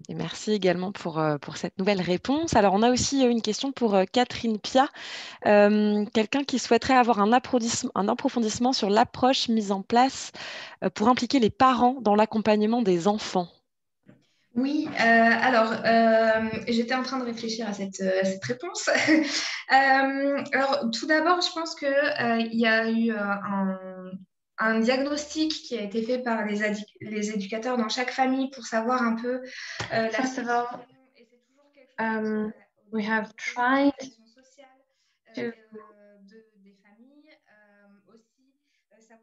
Et merci également pour cette nouvelle réponse. Alors, on a aussi une question pour Catherine Pia. Quelqu'un qui souhaiterait avoir un approfondissement sur l'approche mise en place pour impliquer les parents dans l'accompagnement des enfants. Oui, alors j'étais en train de réfléchir à cette réponse. Alors tout d'abord, je pense qu'il y a eu un diagnostic qui a été fait par les éducateurs dans chaque famille pour savoir un peu la situation. Et c'est toujours quelque chose we have tried sociale des familles aussi.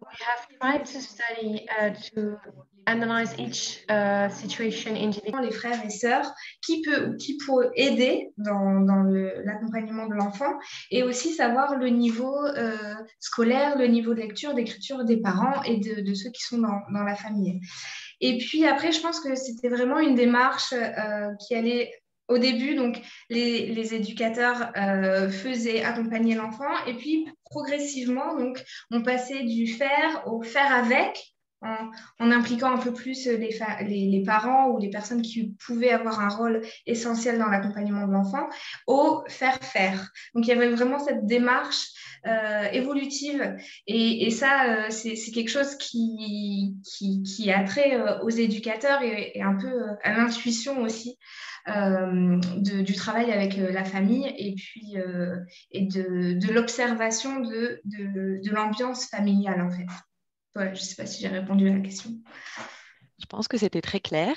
We have tried to study to analyze each situation individually. Les frères et sœurs qui peut aider dans l'accompagnement de l'enfant et aussi savoir le niveau scolaire, le niveau de lecture, d'écriture des parents et de ceux qui sont dans la famille. Et puis après, je pense que c'était vraiment une démarche qui allait au début, donc les éducateurs faisaient accompagner l'enfant et puis progressivement, donc, on passait du faire au faire avec en impliquant un peu plus les parents ou les personnes qui pouvaient avoir un rôle essentiel dans l'accompagnement de l'enfant au faire. Donc, il y avait vraiment cette démarche évolutive et ça, c'est quelque chose qui a trait aux éducateurs et un peu à l'intuition aussi. Du travail avec la famille et puis et de l'observation de l'ambiance familiale en fait. Voilà, je ne sais pas si j'ai répondu à la question. Je pense que c'était très clair.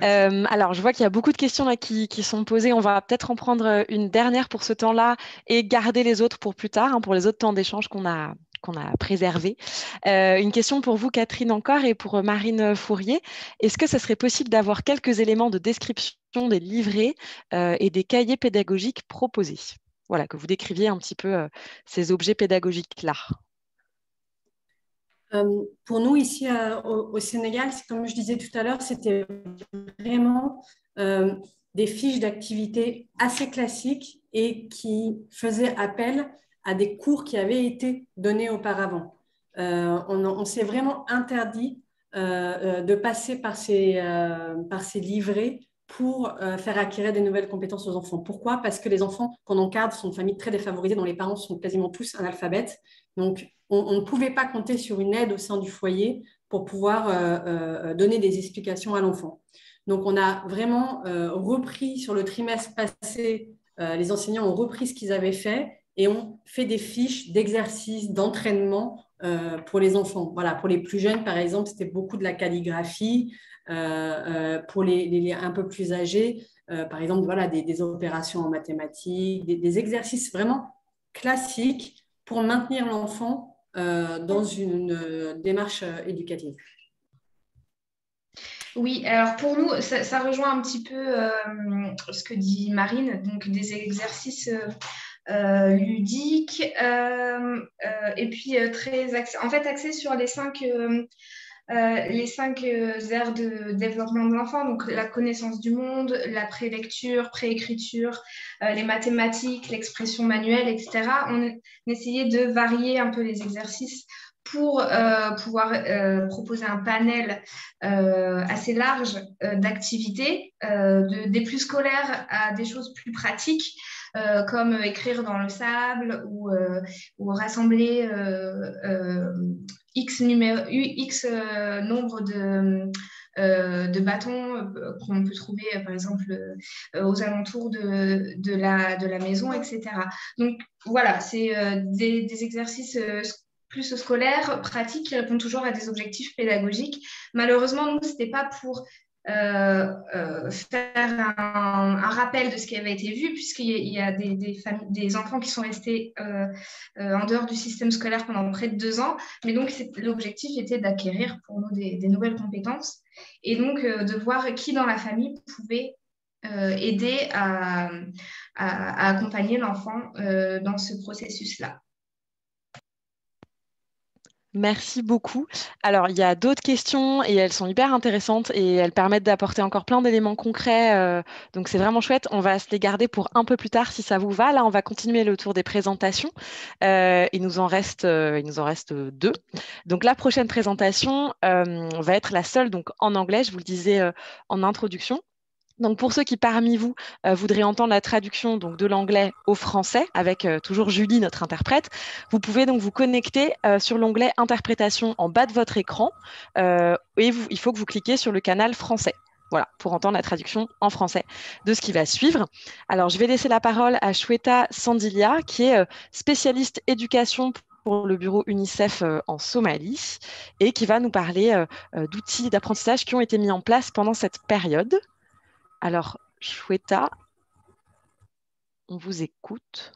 Alors, je vois qu'il y a beaucoup de questions là qui sont posées. On va peut-être en prendre une dernière pour ce temps-là et garder les autres pour plus tard, hein, pour les autres temps d'échange qu'on a préservés. Une question pour vous, Catherine, encore, et pour Marine Fourier. Est-ce que ce serait possible d'avoir quelques éléments de description des livrets et des cahiers pédagogiques proposés? Voilà, que vous décriviez un petit peu ces objets pédagogiques-là. Pour nous, ici au Sénégal, comme je disais tout à l'heure, c'était vraiment des fiches d'activités assez classiques et qui faisaient appel à des cours qui avaient été donnés auparavant. On s'est vraiment interdit de passer par ces livrets pour faire acquérir des nouvelles compétences aux enfants. Pourquoi? Parce que les enfants qu'on encadre sont de familles très défavorisées, dont les parents sont quasiment tous analphabètes. Donc, on ne pouvait pas compter sur une aide au sein du foyer pour pouvoir donner des explications à l'enfant. Donc, on a vraiment repris sur le trimestre passé, les enseignants ont repris ce qu'ils avaient fait et ont fait des fiches d'exercices, d'entraînement pour les enfants. Voilà, pour les plus jeunes, par exemple, c'était beaucoup de la calligraphie. Pour les un peu plus âgés, par exemple, voilà, des opérations en mathématiques, des exercices vraiment classiques pour maintenir l'enfant dans une démarche éducative. Oui, alors pour nous, ça rejoint un petit peu ce que dit Marine, donc des exercices ludiques et puis très axés sur les cinq aires de développement de l'enfant, donc la connaissance du monde, la prélecture, préécriture, les mathématiques, l'expression manuelle, etc. On essayait de varier un peu les exercices pour pouvoir proposer un panel assez large d'activités, des plus scolaires à des choses plus pratiques, comme écrire dans le sable ou rassembler X nombre de bâtons qu'on peut trouver, par exemple, aux alentours de la maison, etc. Donc, voilà, c'est des exercices plus scolaires, pratiques, qui répondent toujours à des objectifs pédagogiques. Malheureusement, nous, ce n'était pas pour faire un rappel de ce qui avait été vu, puisqu'il y a des enfants qui sont restés en dehors du système scolaire pendant près de 2 ans. Mais donc, l'objectif était d'acquérir pour nous des nouvelles compétences et donc de voir qui dans la famille pouvait aider à accompagner l'enfant dans ce processus-là. Merci beaucoup. Alors, il y a d'autres questions et elles sont hyper intéressantes et elles permettent d'apporter encore plein d'éléments concrets. Donc, c'est vraiment chouette. On va se les garder pour un peu plus tard si ça vous va. Là, on va continuer le tour des présentations. Il nous en reste 2. Donc, la prochaine présentation va être la seule donc, en anglais. Je vous le disais en introduction. Donc, pour ceux qui parmi vous voudraient entendre la traduction donc, de l'anglais au français, avec toujours Julie, notre interprète, vous pouvez donc vous connecter sur l'onglet Interprétation en bas de votre écran et il faut que vous cliquiez sur le canal français. Voilà, pour entendre la traduction en français de ce qui va suivre. Alors, je vais laisser la parole à Shweta Sandilia, qui est spécialiste éducation pour le bureau UNICEF en Somalie et qui va nous parler d'outils d'apprentissage qui ont été mis en place pendant cette période. Alors, Shweta, on vous écoute.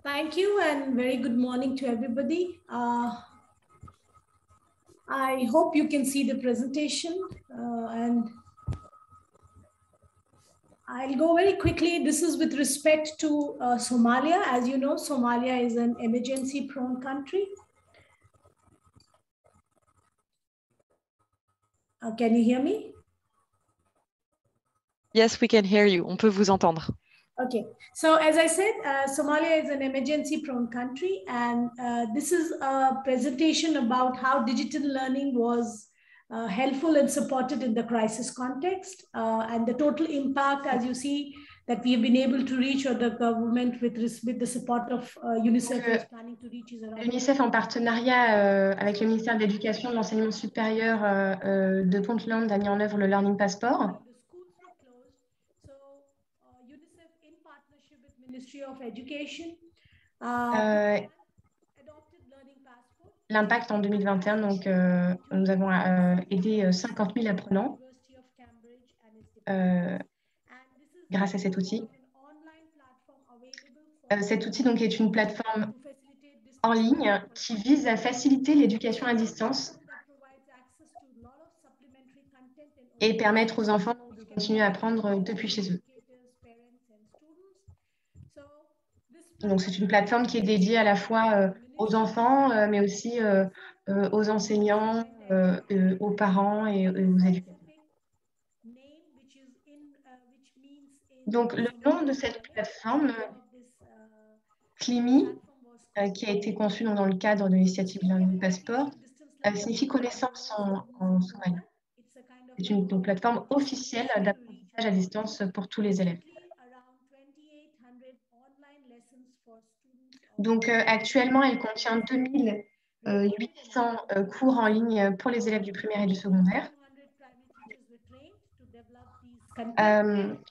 Thank you and very good morning to everybody. I hope you can see the presentation and I'll go very quickly. This is with respect to Somalia. As you know, Somalia is an emergency-prone country. Can you hear me? Yes, we can hear you. On peut vous entendre. Okay, so as I said, Somalia is an emergency-prone country, and this is a presentation about how digital learning was helpful and supported in the crisis context, and the total impact, as you see, that we have been able to reach, or the government with the support of UNICEF is planning to reach is around. L'UNICEF en partenariat avec le ministère de l'Éducation et de l'Enseignement supérieur de Puntland a mis en œuvre le Learning Passport. UNICEF, in partnership with Ministry of Education, adopted Learning Passport. L'impact en 2021, donc nous avons aidé 50 000 apprenants grâce à cet outil. Cet outil donc, est une plateforme en ligne qui vise à faciliter l'éducation à distance et permettre aux enfants de continuer à apprendre depuis chez eux. Donc, c'est une plateforme qui est dédiée à la fois aux enfants, mais aussi aux enseignants, aux parents et aux éducateurs. Donc, le nom de cette plateforme, CLIMI, qui a été conçue dans le cadre de l'initiative Learning Passport, signifie connaissance en somali. C'est une plateforme officielle d'apprentissage à distance pour tous les élèves. Donc, actuellement, elle contient 2800 cours en ligne pour les élèves du primaire et du secondaire.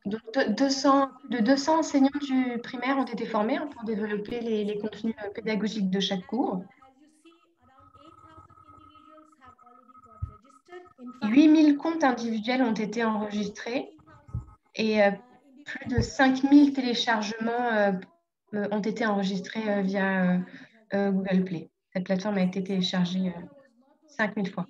Donc, de 200 enseignants du primaire ont été formés pour développer les contenus pédagogiques de chaque cours. 8000 comptes individuels ont été enregistrés et plus de 5000 téléchargements ont été enregistrés via Google Play. Cette plateforme a été téléchargée 5000 fois.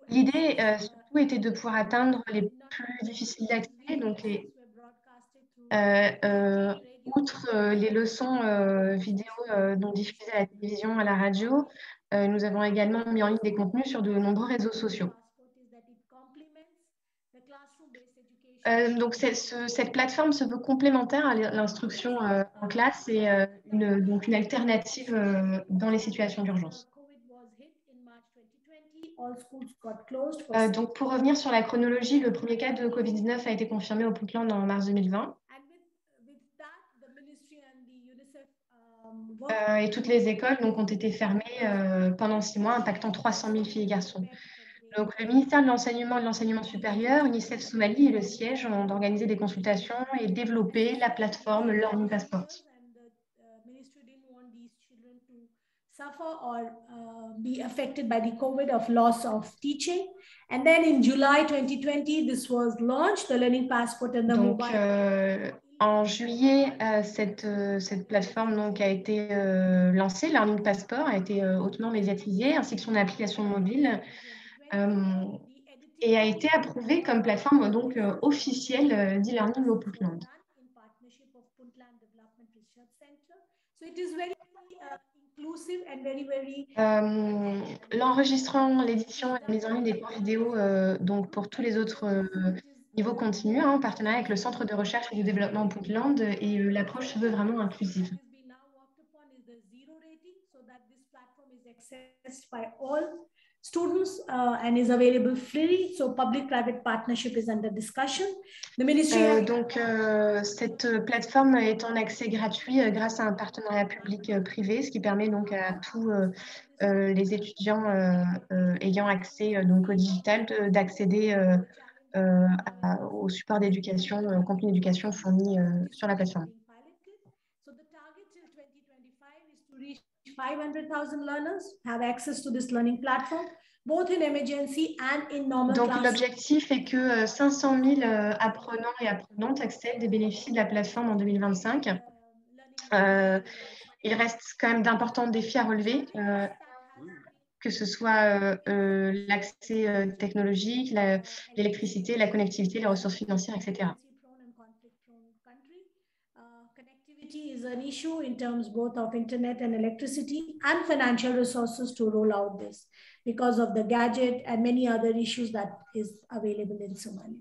L'idée, surtout, était de pouvoir atteindre les plus difficiles d'accès, donc outre les leçons vidéo donc diffusées à la télévision, à la radio, nous avons également mis en ligne des contenus sur de nombreux réseaux sociaux. Donc, cette plateforme se veut complémentaire à l'instruction en classe et donc une alternative dans les situations d'urgence. Donc, pour revenir sur la chronologie, le premier cas de Covid-19 a été confirmé au Puntland en mars 2020. Et toutes les écoles donc, ont été fermées pendant 6 mois, impactant 300 000 filles et garçons. Donc, le ministère de l'Enseignement et de l'Enseignement supérieur, UNICEF Somalie et le siège ont organisé des consultations et développé la plateforme Learning Passport. Suffer or be affected by the COVID of loss of teaching. And then in July 2020, this was launched, the Learning Passport and the mobile. En juillet, cette plateforme donc, a été lancée, Learning Passport a été hautement médiatisée, ainsi que son application mobile, et a été approuvée comme plateforme donc, officielle d'e-learning au Puntland. L'enregistrement, l'édition et la mise en ligne des cours vidéo donc pour tous les autres niveaux continus, en partenariat avec le Centre de recherche et du développement Puntland, et l'approche se veut vraiment inclusive. Students and is available free, so public-private partnership is under discussion. The ministry donc, cette plateforme est en accès gratuit grâce à un partenariat public-privé, ce qui permet donc à tous les étudiants ayant accès donc, au digital d'accéder au support d'éducation, au contenu d'éducation fourni sur la plateforme. So the target till 2025 is to reach 500,000 learners have access to this learning platform, both in emergency and in normal Donc, classroom. l'objectif est que 500 000 apprenants et apprenantes accèdent des bénéfices de la plateforme en 2025. Il reste quand même d'importants défis à relever, que ce soit l'accès technologique, l'électricité, la connectivité, les ressources financières, etc. Connectivity is an issue in terms both of internet and electricity and financial resources to roll out this because of the gadget and many other issues that is available in Somalia.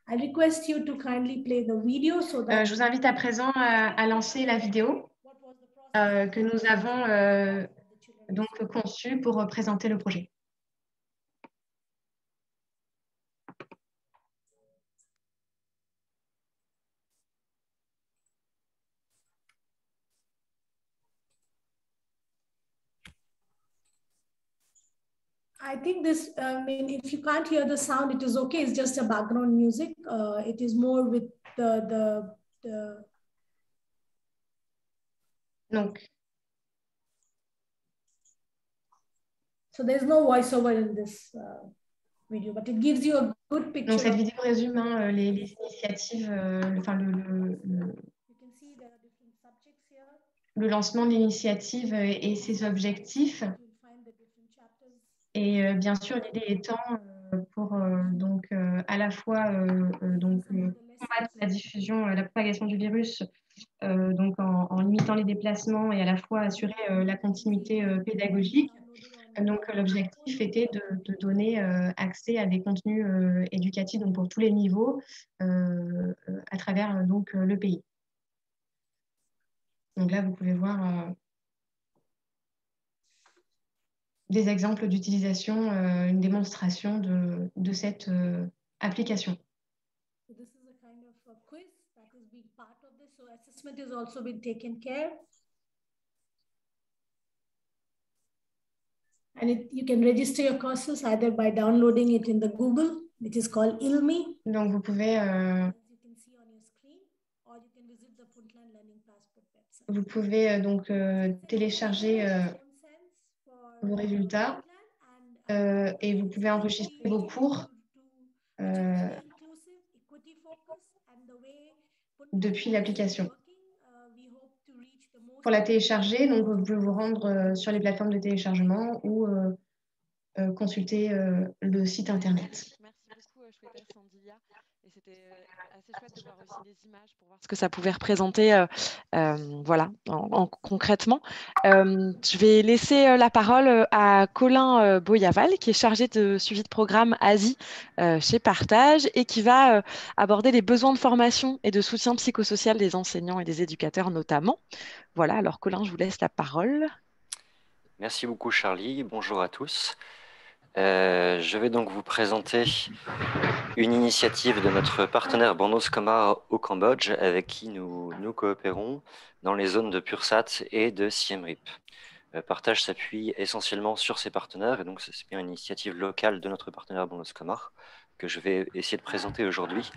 I request you to kindly play the video so that je vous invite à présent à lancer la vidéo que nous avons donc conçue pour présenter le projet. I think this, I mean, if you can't hear the sound, it is okay. It's just a background music. It is more with the Donc, so there's no voiceover in this video, but it gives you a good picture. donc cette vidéo résume hein, les initiatives, le lancement de l'initiative et ses objectifs. Et bien sûr, l'idée étant pour donc à la fois combattre la diffusion, la propagation du virus, donc en limitant les déplacements et à la fois assurer la continuité pédagogique. Donc l'objectif était de donner accès à des contenus éducatifs donc pour tous les niveaux à travers donc le pays. Donc là, vous pouvez voir des exemples d'utilisation, une démonstration de cette application. So this is a kind of a quiz that is being part of this. So assessment is also been taken care. And you can register your courses either by downloading it in the Google, which is called ILMI. Donc vous pouvez donc télécharger vos résultats et vous pouvez enregistrer vos cours depuis l'application. Pour la télécharger, donc vous pouvez vous rendre sur les plateformes de téléchargement ou consulter le site internet. Merci beaucoup, Shweta Sandilia. Et c'était assez chouette de voir aussi des images pour voir ce que ça pouvait représenter voilà, concrètement. Je vais laisser la parole à Colin Boyaval, qui est chargé de suivi de programme Asie chez Partage et qui va aborder les besoins de formation et de soutien psychosocial des enseignants et des éducateurs notamment. Voilà, alors Colin, je vous laisse la parole. Merci beaucoup Charlie, bonjour à tous. Je vais donc vous présenter une initiative de notre partenaire Bornos Comar au Cambodge avec qui nous coopérons dans les zones de Pursat et de Siem Reap. Partage s'appuie essentiellement sur ses partenaires et donc c'est bien une initiative locale de notre partenaire Bornos Comar que je vais essayer de présenter aujourd'hui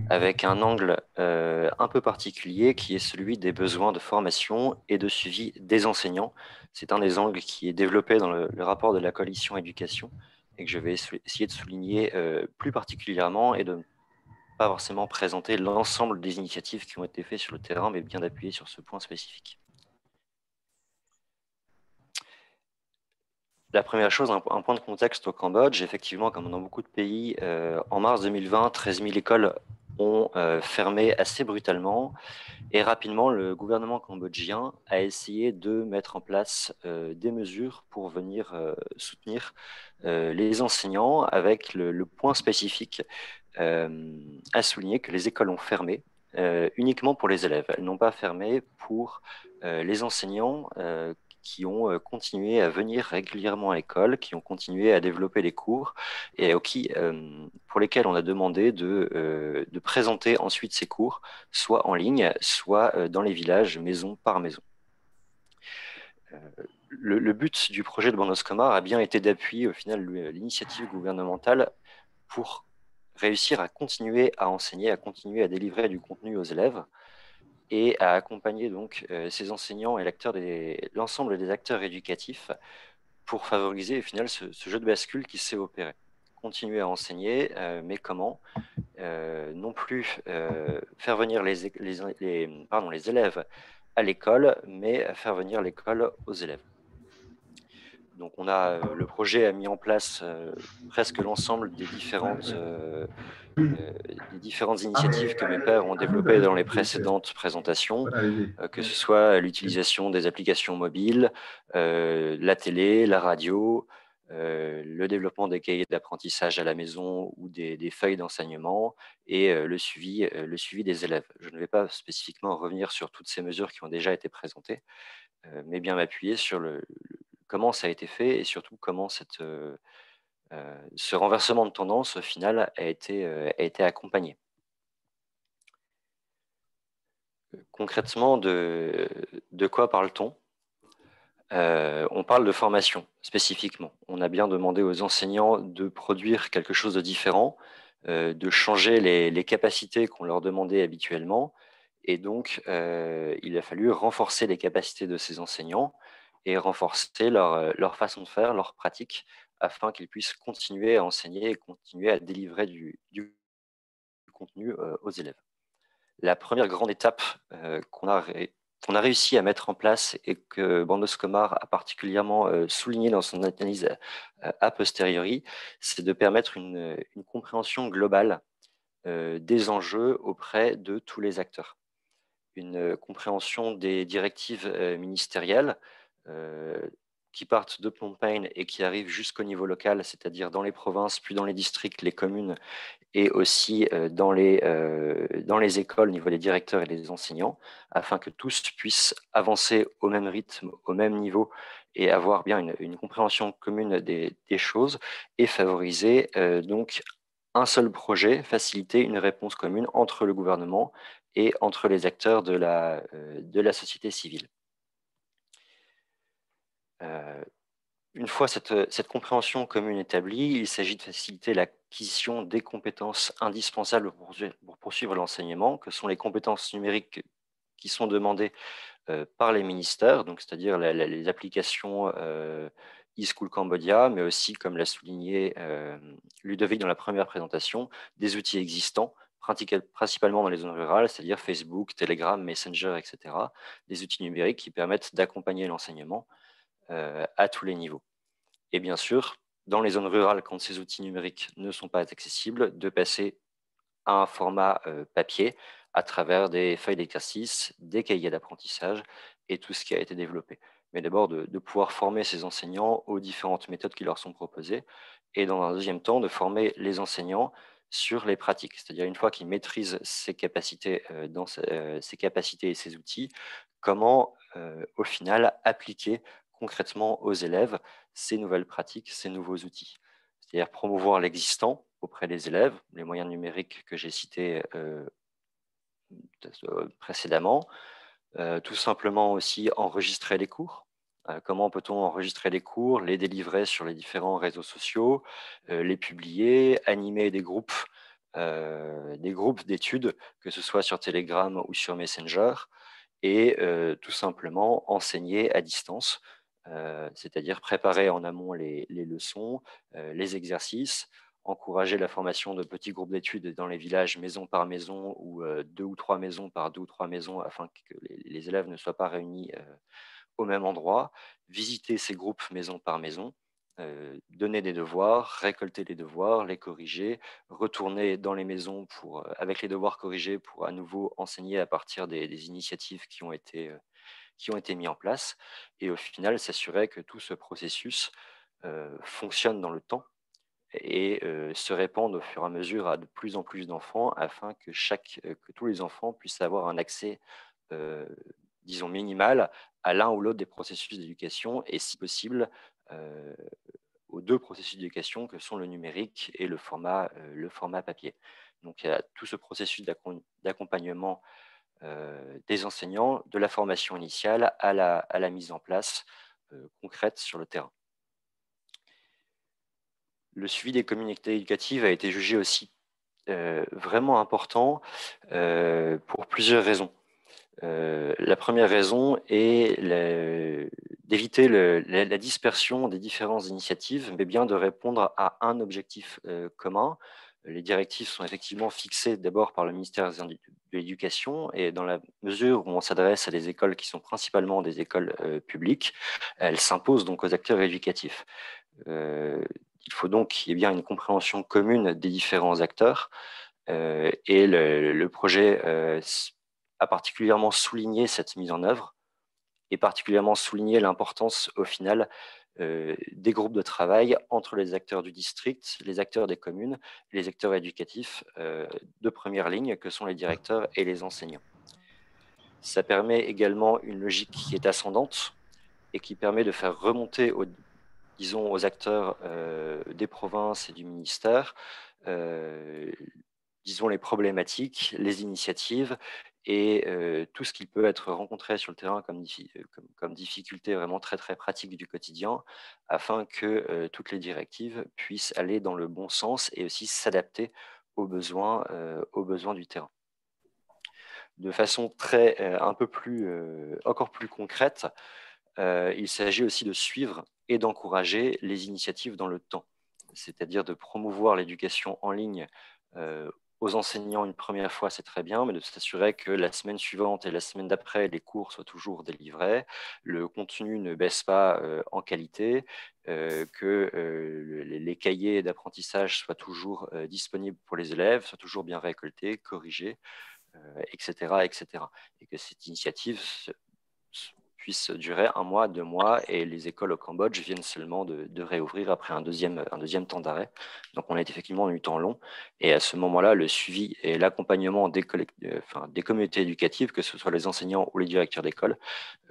avec un angle un peu particulier qui est celui des besoins de formation et de suivi des enseignants. C'est un des angles qui est développé dans le rapport de la coalition éducation et que je vais essayer de souligner plus particulièrement et de ne pas forcément présenter l'ensemble des initiatives qui ont été faites sur le terrain, mais bien d'appuyer sur ce point spécifique. La première chose, un point de contexte au Cambodge, effectivement, comme dans beaucoup de pays, en mars 2020, 13 000 écoles ont fermé assez brutalement et rapidement, le gouvernement cambodgien a essayé de mettre en place des mesures pour venir soutenir les enseignants avec le point spécifique à souligner que les écoles ont fermé uniquement pour les élèves. Elles n'ont pas fermé pour les enseignants qui ont continué à venir régulièrement à l'école, qui ont continué à développer les cours et pour lesquels on a demandé de présenter ensuite ces cours, soit en ligne, soit dans les villages, maison par maison. Le but du projet de Bornos Comar a bien été d'appuyer au final l'initiative gouvernementale pour réussir à continuer à enseigner, à continuer à délivrer du contenu aux élèves et à accompagner donc ces enseignants et l'ensemble des acteurs éducatifs pour favoriser au final ce jeu de bascule qui s'est opéré. Continuer à enseigner, mais comment non plus faire venir les élèves à l'école, mais faire venir l'école aux élèves. Donc le projet a mis en place presque l'ensemble des différentes initiatives que mes pairs ont développées dans les précédentes présentations, que ce soit l'utilisation des applications mobiles, la télé, la radio, le développement des cahiers d'apprentissage à la maison ou des feuilles d'enseignement et le suivi des élèves. Je ne vais pas spécifiquement revenir sur toutes ces mesures qui ont déjà été présentées, mais bien m'appuyer sur comment ça a été fait et surtout comment ce renversement de tendance, au final, a été accompagné. Concrètement, de quoi parle-t-on ? On parle de formation spécifiquement. On a bien demandé aux enseignants de produire quelque chose de différent, de changer les capacités qu'on leur demandait habituellement. Et donc, il a fallu renforcer les capacités de ces enseignants et renforcer leur façon de faire, leur pratique, afin qu'ils puissent continuer à enseigner et continuer à délivrer du contenu aux élèves. La première grande étape qu'on a réussi à mettre en place et que Bandos Comar a particulièrement souligné dans son analyse a posteriori, c'est de permettre une compréhension globale des enjeux auprès de tous les acteurs. Une compréhension des directives ministérielles qui partent de Phnom Penh et qui arrivent jusqu'au niveau local, c'est-à-dire dans les provinces, puis dans les districts, les communes, et aussi dans les écoles au niveau des directeurs et des enseignants, afin que tous puissent avancer au même rythme, au même niveau, et avoir bien une compréhension commune des choses, et favoriser donc un seul projet, faciliter une réponse commune entre le gouvernement et entre les acteurs de la société civile. Une fois cette compréhension commune établie, il s'agit de faciliter l'acquisition des compétences indispensables pour poursuivre l'enseignement, que sont les compétences numériques qui sont demandées par les ministères, donc c'est-à-dire les applications eSchool Cambodia, mais aussi, comme l'a souligné Ludovic dans la première présentation, des outils existants, principalement dans les zones rurales, c'est-à-dire Facebook, Telegram, Messenger, etc., des outils numériques qui permettent d'accompagner l'enseignement à tous les niveaux. Et bien sûr, dans les zones rurales, quand ces outils numériques ne sont pas accessibles, de passer à un format papier à travers des feuilles d'exercice, des cahiers d'apprentissage et tout ce qui a été développé. Mais d'abord, de pouvoir former ces enseignants aux différentes méthodes qui leur sont proposées et dans un deuxième temps, de former les enseignants sur les pratiques. C'est-à-dire, une fois qu'ils maîtrisent ces capacités, ces capacités et ces outils, comment, au final, appliquer concrètement aux élèves ces nouvelles pratiques, ces nouveaux outils. C'est-à-dire promouvoir l'existant auprès des élèves, les moyens numériques que j'ai cités précédemment, tout simplement aussi enregistrer les cours. Comment peut-on enregistrer les cours, les délivrer sur les différents réseaux sociaux, les publier, animer des groupes d'études, que ce soit sur Telegram ou sur Messenger, et tout simplement enseigner à distance, c'est-à-dire préparer en amont les leçons, les exercices, encourager la formation de petits groupes d'études dans les villages maison par maison ou 2 ou 3 maisons par 2 ou 3 maisons afin que les élèves ne soient pas réunis au même endroit, visiter ces groupes maison par maison, donner des devoirs, récolter les devoirs, les corriger, retourner dans les maisons avec les devoirs corrigés pour à nouveau enseigner à partir des initiatives qui ont été mis en place, et au final s'assurer que tout ce processus fonctionne dans le temps et se répande au fur et à mesure à de plus en plus d'enfants afin que tous les enfants puissent avoir un accès, disons, minimal à l'un ou l'autre des processus d'éducation et, si possible, aux deux processus d'éducation que sont le numérique et le format papier. Donc, il y a tout ce processus d'accompagnement des enseignants, de la formation initiale à la mise en place concrète sur le terrain. Le suivi des communautés éducatives a été jugé aussi vraiment important pour plusieurs raisons. La première raison est d'éviter la dispersion des différentes initiatives, mais bien de répondre à un objectif commun. Les directives sont effectivement fixées d'abord par le ministère de l'Éducation, et dans la mesure où on s'adresse à des écoles qui sont principalement des écoles publiques, elles s'imposent donc aux acteurs éducatifs. Il faut donc qu'il y ait bien une compréhension commune des différents acteurs, et le projet a particulièrement souligné cette mise en œuvre et particulièrement souligné l'importance au final des groupes de travail entre les acteurs du district, les acteurs des communes, les acteurs éducatifs de première ligne que sont les directeurs et les enseignants. Ça permet également une logique qui est ascendante et qui permet de faire remonter aux acteurs des provinces et du ministère, disons, les problématiques, les initiatives et tout ce qui peut être rencontré sur le terrain comme difficulté vraiment très très pratique du quotidien, afin que toutes les directives puissent aller dans le bon sens et aussi s'adapter aux besoins du terrain. De façon encore plus concrète, il s'agit aussi de suivre et d'encourager les initiatives dans le temps, c'est-à-dire de promouvoir l'éducation en ligne aux enseignants une première fois, c'est très bien, mais de s'assurer que la semaine suivante et la semaine d'après, les cours soient toujours délivrés, le contenu ne baisse pas en qualité, que les cahiers d'apprentissage soient toujours disponibles pour les élèves, soient toujours bien récoltés, corrigés, etc., etc. Et que cette initiative puisse durer 1 mois, 2 mois, et les écoles au Cambodge viennent seulement de réouvrir après un deuxième temps d'arrêt. Donc on est effectivement en temps long, et à ce moment-là, le suivi et l'accompagnement des communautés éducatives, que ce soit les enseignants ou les directeurs d'école,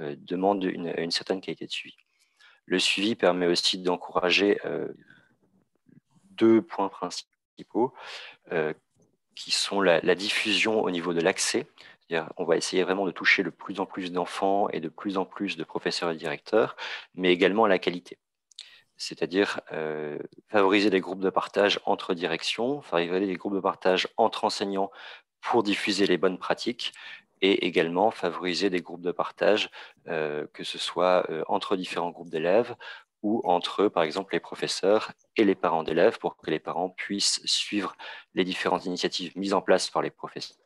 demandent une certaine qualité de suivi. Le suivi permet aussi d'encourager 2 points principaux, qui sont la diffusion au niveau de l'accès. On va essayer vraiment de toucher de plus en plus d'enfants et de plus en plus de professeurs et directeurs, mais également la qualité. C'est-à-dire favoriser des groupes de partage entre directions, favoriser des groupes de partage entre enseignants pour diffuser les bonnes pratiques, et également favoriser des groupes de partage, que ce soit entre différents groupes d'élèves ou entre, par exemple, les professeurs et les parents d'élèves, pour que les parents puissent suivre les différentes initiatives mises en place par les professeurs,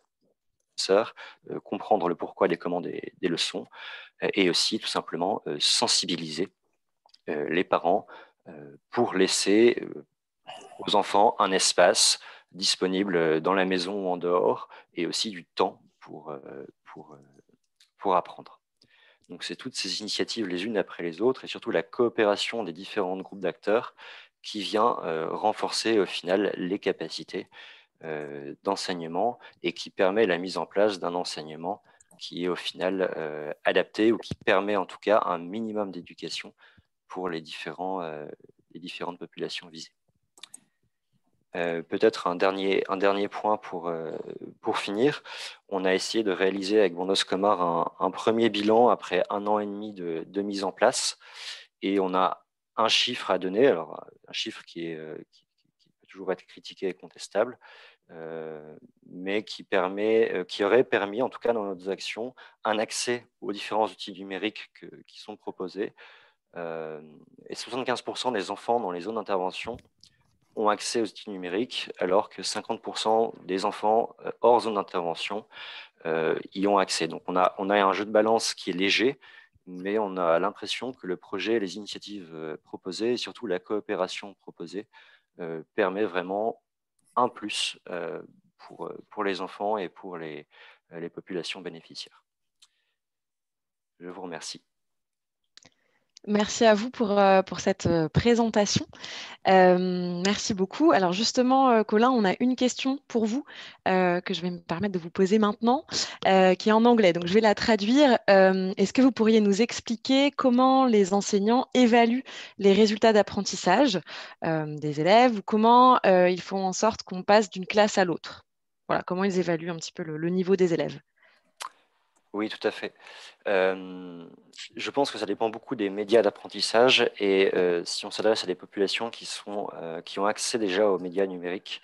comprendre le pourquoi et les comment des leçons, et aussi tout simplement sensibiliser les parents pour laisser aux enfants un espace disponible dans la maison ou en dehors, et aussi du temps pour apprendre. Donc c'est toutes ces initiatives les unes après les autres, et surtout la coopération des différents groupes d'acteurs qui vient renforcer au final les capacités d'enseignement, et qui permet la mise en place d'un enseignement qui est au final adapté, ou qui permet en tout cas un minimum d'éducation pour les différentes populations visées. Peut-être un dernier point pour finir. On a essayé de réaliser avec Bondos Comar un premier bilan après 1 an et demi de mise en place, et on a un chiffre à donner, alors un chiffre qui peut toujours être critiqué et contestable, mais qui aurait permis, en tout cas dans nos actions, un accès aux différents outils numériques qui sont proposés, et 75% des enfants dans les zones d'intervention ont accès aux outils numériques, alors que 50% des enfants hors zone d'intervention y ont accès. Donc on a un jeu de balance qui est léger, mais on a l'impression que le projet, les initiatives proposées, et surtout la coopération proposée, permet vraiment un plus pour les enfants et pour les populations bénéficiaires. Je vous remercie. Merci à vous pour cette présentation. Merci beaucoup. Alors justement, Colin, on a une question pour vous que je vais me permettre de vous poser maintenant, qui est en anglais. Donc je vais la traduire. Est-ce que vous pourriez nous expliquer comment les enseignants évaluent les résultats d'apprentissage des élèves, ou comment ils font en sorte qu'on passe d'une classe à l'autre? Voilà, comment ils évaluent un petit peu le niveau des élèves? Oui, tout à fait. Je pense que ça dépend beaucoup des médias d'apprentissage, et si on s'adresse à des populations qui ont accès déjà aux médias numériques,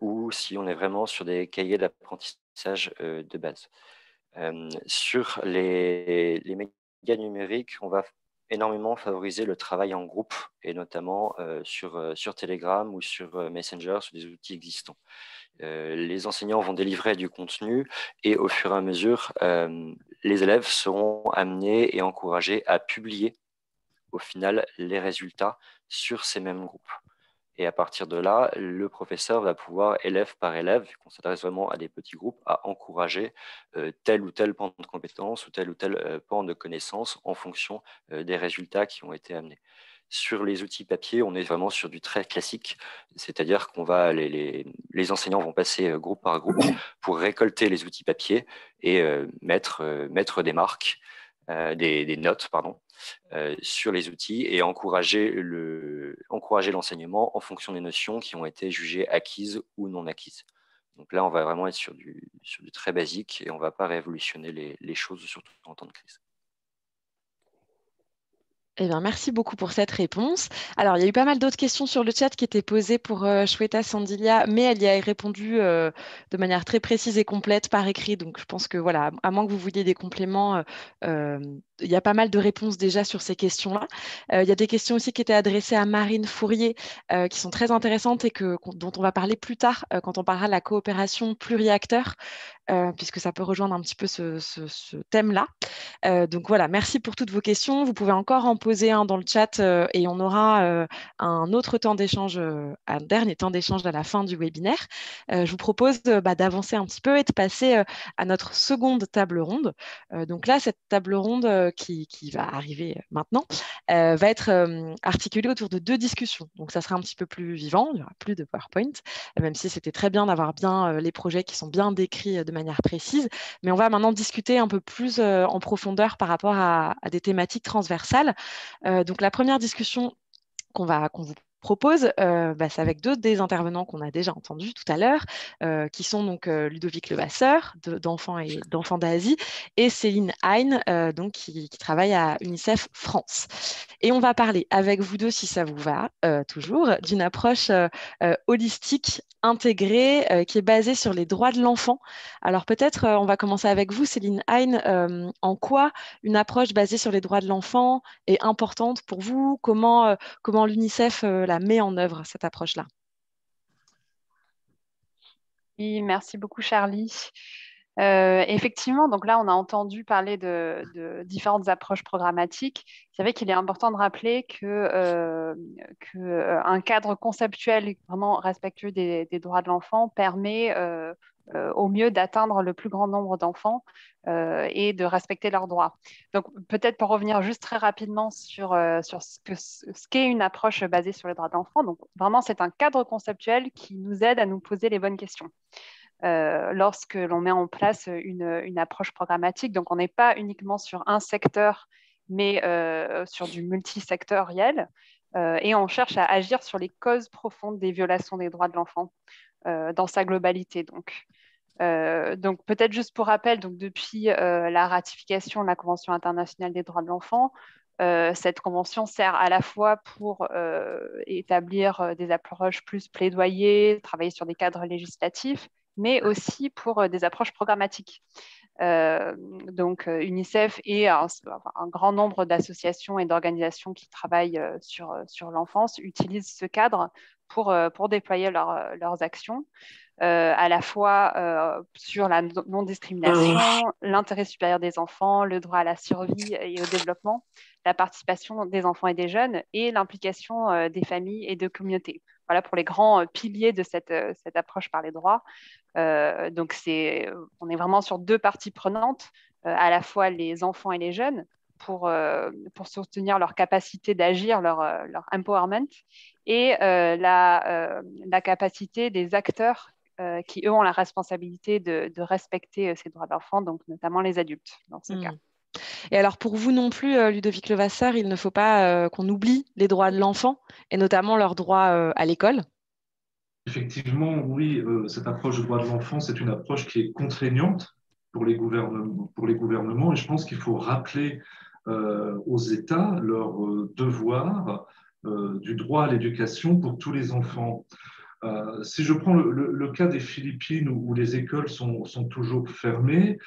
ou si on est vraiment sur des cahiers d'apprentissage de base. Sur les médias numériques, on va énormément favoriser le travail en groupe, et notamment sur Telegram ou sur Messenger, sur des outils existants. Les enseignants vont délivrer du contenu, et au fur et à mesure, les élèves seront amenés et encouragés à publier au final les résultats sur ces mêmes groupes. Et à partir de là, le professeur va pouvoir, élève par élève, qu'on s'adresse vraiment à des petits groupes, à encourager tel ou tel pan de compétences ou tel pan de connaissances en fonction des résultats qui ont été amenés. Sur les outils papier, on est vraiment sur du très classique, c'est-à-dire qu'on va les enseignants vont passer groupe par groupe pour récolter les outils papier et mettre des marques, des notes, pardon, sur les outils, et encourager l'enseignement en fonction des notions qui ont été jugées acquises ou non acquises. Donc là, on va vraiment être sur du très basique et on ne va pas révolutionner les choses, surtout en temps de crise. Eh bien, merci beaucoup pour cette réponse. Alors, il y a eu pas mal d'autres questions sur le chat qui étaient posées pour Shweta Sandilia, mais elle y a répondu de manière très précise et complète par écrit. Donc, je pense que voilà, à moins que vous vouliez des compléments, il y a pas mal de réponses déjà sur ces questions-là. Il y a des questions aussi qui étaient adressées à Marine Fourier, qui sont très intéressantes et dont on va parler plus tard quand on parlera de la coopération pluriacteur, puisque ça peut rejoindre un petit peu ce thème-là. Donc voilà, merci pour toutes vos questions. Vous pouvez encore en poser un dans le chat et on aura un autre temps d'échange, un dernier temps d'échange à la fin du webinaire. Je vous propose d'avancer un petit peu et de passer à notre seconde table ronde. Donc là, cette table ronde qui va arriver maintenant va être articulée autour de 2 discussions. Donc ça sera un petit peu plus vivant, il n'y aura plus de PowerPoint, même si c'était très bien d'avoir bien les projets qui sont bien décrits de manière précise. Mais on va maintenant discuter un peu plus en profondeur par rapport à des thématiques transversales. Donc la première discussion qu'on vous propose, c'est avec 2 des intervenants qu'on a déjà entendus tout à l'heure, qui sont donc Ludovic Levasseur, d'Enfants d'Asie, et Céline Hein, donc qui travaille à UNICEF France. Et on va parler avec vous 2, si ça vous va, toujours, d'une approche holistique, intégrée, qui est basée sur les droits de l'enfant. Alors peut-être, on va commencer avec vous, Céline Hein. En quoi une approche basée sur les droits de l'enfant est importante pour vous? Comment l'UNICEF la met en œuvre, cette approche-là? Oui, merci beaucoup, Charlie. Effectivement, donc là, on a entendu parler de différentes approches programmatiques. C'est vrai qu'il est important de rappeler qu'un cadre conceptuel vraiment respectueux des droits de l'enfant permet au mieux d'atteindre le plus grand nombre d'enfants et de respecter leurs droits. Donc, peut-être pour revenir juste très rapidement sur ce qu'est une approche basée sur les droits de l'enfant. Donc, vraiment, c'est un cadre conceptuel qui nous aide à nous poser les bonnes questions. Lorsque l'on met en place une approche programmatique. Donc, on n'est pas uniquement sur un secteur, mais sur du multisectoriel. Et on cherche à agir sur les causes profondes des violations des droits de l'enfant dans sa globalité. Donc peut-être juste pour rappel, donc, depuis la ratification de la Convention internationale des droits de l'enfant, cette convention sert à la fois pour établir des approches plus plaidoyer, travailler sur des cadres législatifs, mais aussi pour des approches programmatiques. Donc UNICEF et un grand nombre d'associations et d'organisations qui travaillent sur l'enfance utilisent ce cadre pour déployer leurs actions. À la fois sur la non-discrimination, l'intérêt supérieur des enfants, le droit à la survie et au développement, la participation des enfants et des jeunes et l'implication des familles et de communautés. Voilà pour les grands piliers de cette approche par les droits. Donc, on est vraiment sur 2 parties prenantes, à la fois les enfants et les jeunes, pour soutenir leur capacité d'agir, leur empowerment, et la capacité des acteurs qui, eux, ont la responsabilité de respecter ces droits d'enfant, donc notamment les adultes dans ce cas. Et alors, pour vous non plus, Ludovic Levasseur, il ne faut pas qu'on oublie les droits de l'enfant, et notamment leurs droits à l'école? Effectivement, oui, cette approche du droit de l'enfant, c'est une approche qui est contraignante pour les gouvernements, et je pense qu'il faut rappeler aux États leur devoir du droit à l'éducation pour tous les enfants. Si je prends le cas des Philippines où les écoles sont toujours fermées,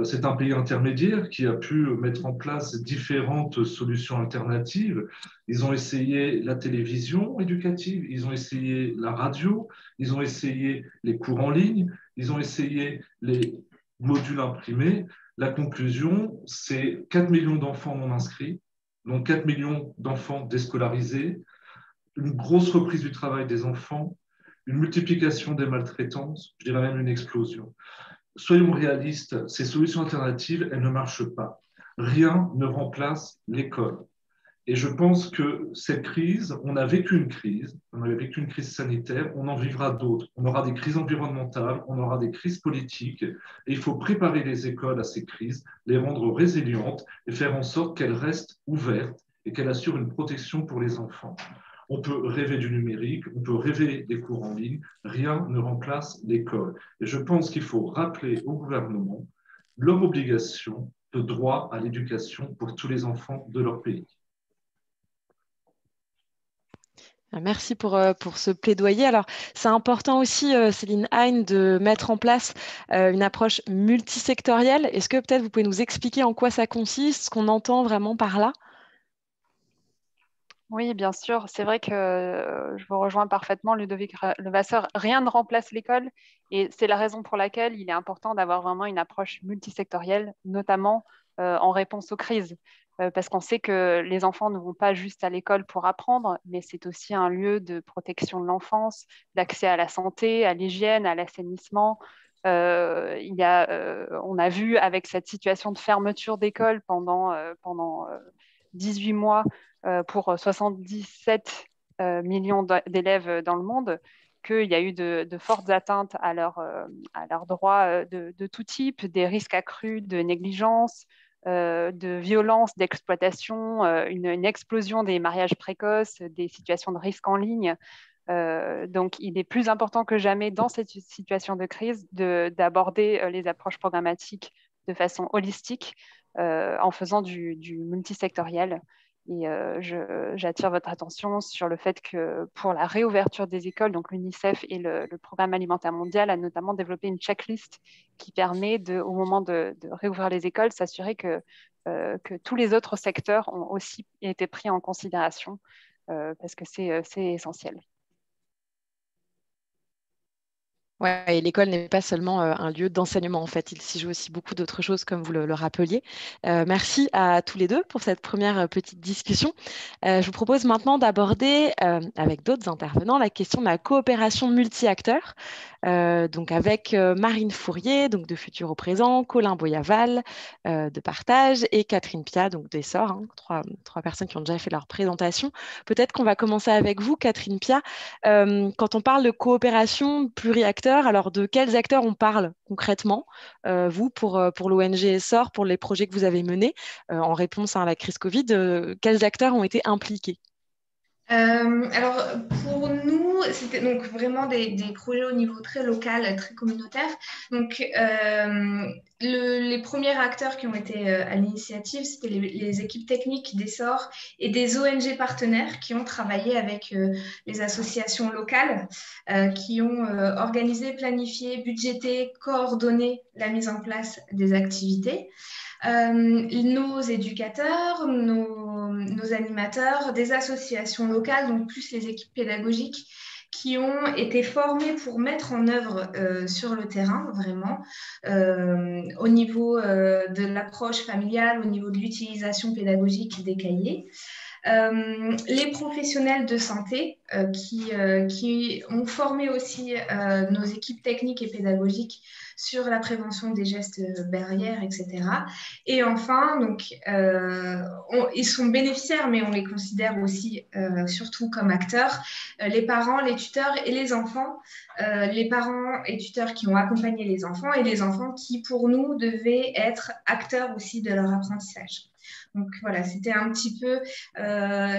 c'est un pays intermédiaire qui a pu mettre en place différentes solutions alternatives. Ils ont essayé la télévision éducative, ils ont essayé la radio, ils ont essayé les cours en ligne, ils ont essayé les modules imprimés. La conclusion, c'est 4 millions d'enfants non inscrits, donc 4 millions d'enfants déscolarisés, une grosse reprise du travail des enfants, une multiplication des maltraitances, je dirais même une explosion. Soyons réalistes, ces solutions alternatives, elles ne marchent pas. Rien ne remplace l'école. Et je pense que cette crise, on a vécu une crise sanitaire, on en vivra d'autres. On aura des crises environnementales, on aura des crises politiques, et il faut préparer les écoles à ces crises, les rendre résilientes et faire en sorte qu'elles restent ouvertes et qu'elles assurent une protection pour les enfants. On peut rêver du numérique, on peut rêver des cours en ligne, rien ne remplace l'école. Et je pense qu'il faut rappeler au gouvernement leur obligation de droit à l'éducation pour tous les enfants de leur pays. Merci pour ce plaidoyer. Alors, c'est important aussi, Céline Hein, de mettre en place une approche multisectorielle. Est-ce que peut-être vous pouvez nous expliquer en quoi ça consiste, ce qu'on entend vraiment par là? Oui, bien sûr. C'est vrai que je vous rejoins parfaitement, Ludovic Levasseur. Rien ne remplace l'école et c'est la raison pour laquelle il est important d'avoir vraiment une approche multisectorielle, notamment en réponse aux crises. Parce qu'on sait que les enfants ne vont pas juste à l'école pour apprendre, mais c'est aussi un lieu de protection de l'enfance, d'accès à la santé, à l'hygiène, à l'assainissement. On a vu avec cette situation de fermeture d'école pendant 18 mois pour 77 millions d'élèves dans le monde, qu'il y a eu de fortes atteintes à leurs droits de tout type, des risques accrus de négligence, de violence, d'exploitation, une explosion des mariages précoces, des situations de risque en ligne. Donc, il est plus important que jamais dans cette situation de crise d'aborder les approches programmatiques de façon holistique en faisant du multisectoriel. Et j'attire votre attention sur le fait que pour la réouverture des écoles, donc l'UNICEF et le Programme alimentaire mondial a notamment développé une checklist qui permet, au moment de réouvrir les écoles, s'assurer que tous les autres secteurs ont aussi été pris en considération parce que c'est essentiel. Ouais, et l'école n'est pas seulement un lieu d'enseignement, en fait. Il s'y joue aussi beaucoup d'autres choses, comme vous le rappeliez. Merci à tous les deux pour cette première petite discussion. Je vous propose maintenant d'aborder, avec d'autres intervenants, la question de la coopération multi-acteurs. Donc avec Marine Fourier, donc de Futur au Présent, Colin Boyaval, de Partage, et Catherine Pia, donc d'Essor, hein, trois personnes qui ont déjà fait leur présentation. Peut-être qu'on va commencer avec vous, Catherine Pia. Quand on parle de coopération pluri-acteurs, alors de quels acteurs on parle concrètement, vous, pour l'ONG Essor, pour les projets que vous avez menés en réponse à la crise Covid, quels acteurs ont été impliqués? Alors, pour nous, c'était donc vraiment des projets au niveau très local, très communautaire. Donc, les premiers acteurs qui ont été à l'initiative, c'était les équipes techniques d'Essor et des ONG partenaires qui ont travaillé avec les associations locales, qui ont organisé, planifié, budgété, coordonné la mise en place des activités. Nos éducateurs, nos animateurs, des associations locales, donc plus les équipes pédagogiques qui ont été formées pour mettre en œuvre sur le terrain, vraiment, au niveau de l'approche familiale, au niveau de l'utilisation pédagogique des cahiers. Les professionnels de santé qui ont formé aussi nos équipes techniques et pédagogiques sur la prévention des gestes barrières, etc. Et enfin, donc, ils sont bénéficiaires, mais on les considère aussi surtout comme acteurs, les parents, les tuteurs et les enfants. Les parents et tuteurs qui ont accompagné les enfants et les enfants qui, pour nous, devaient être acteurs aussi de leur apprentissage. Donc voilà, c'était un petit peu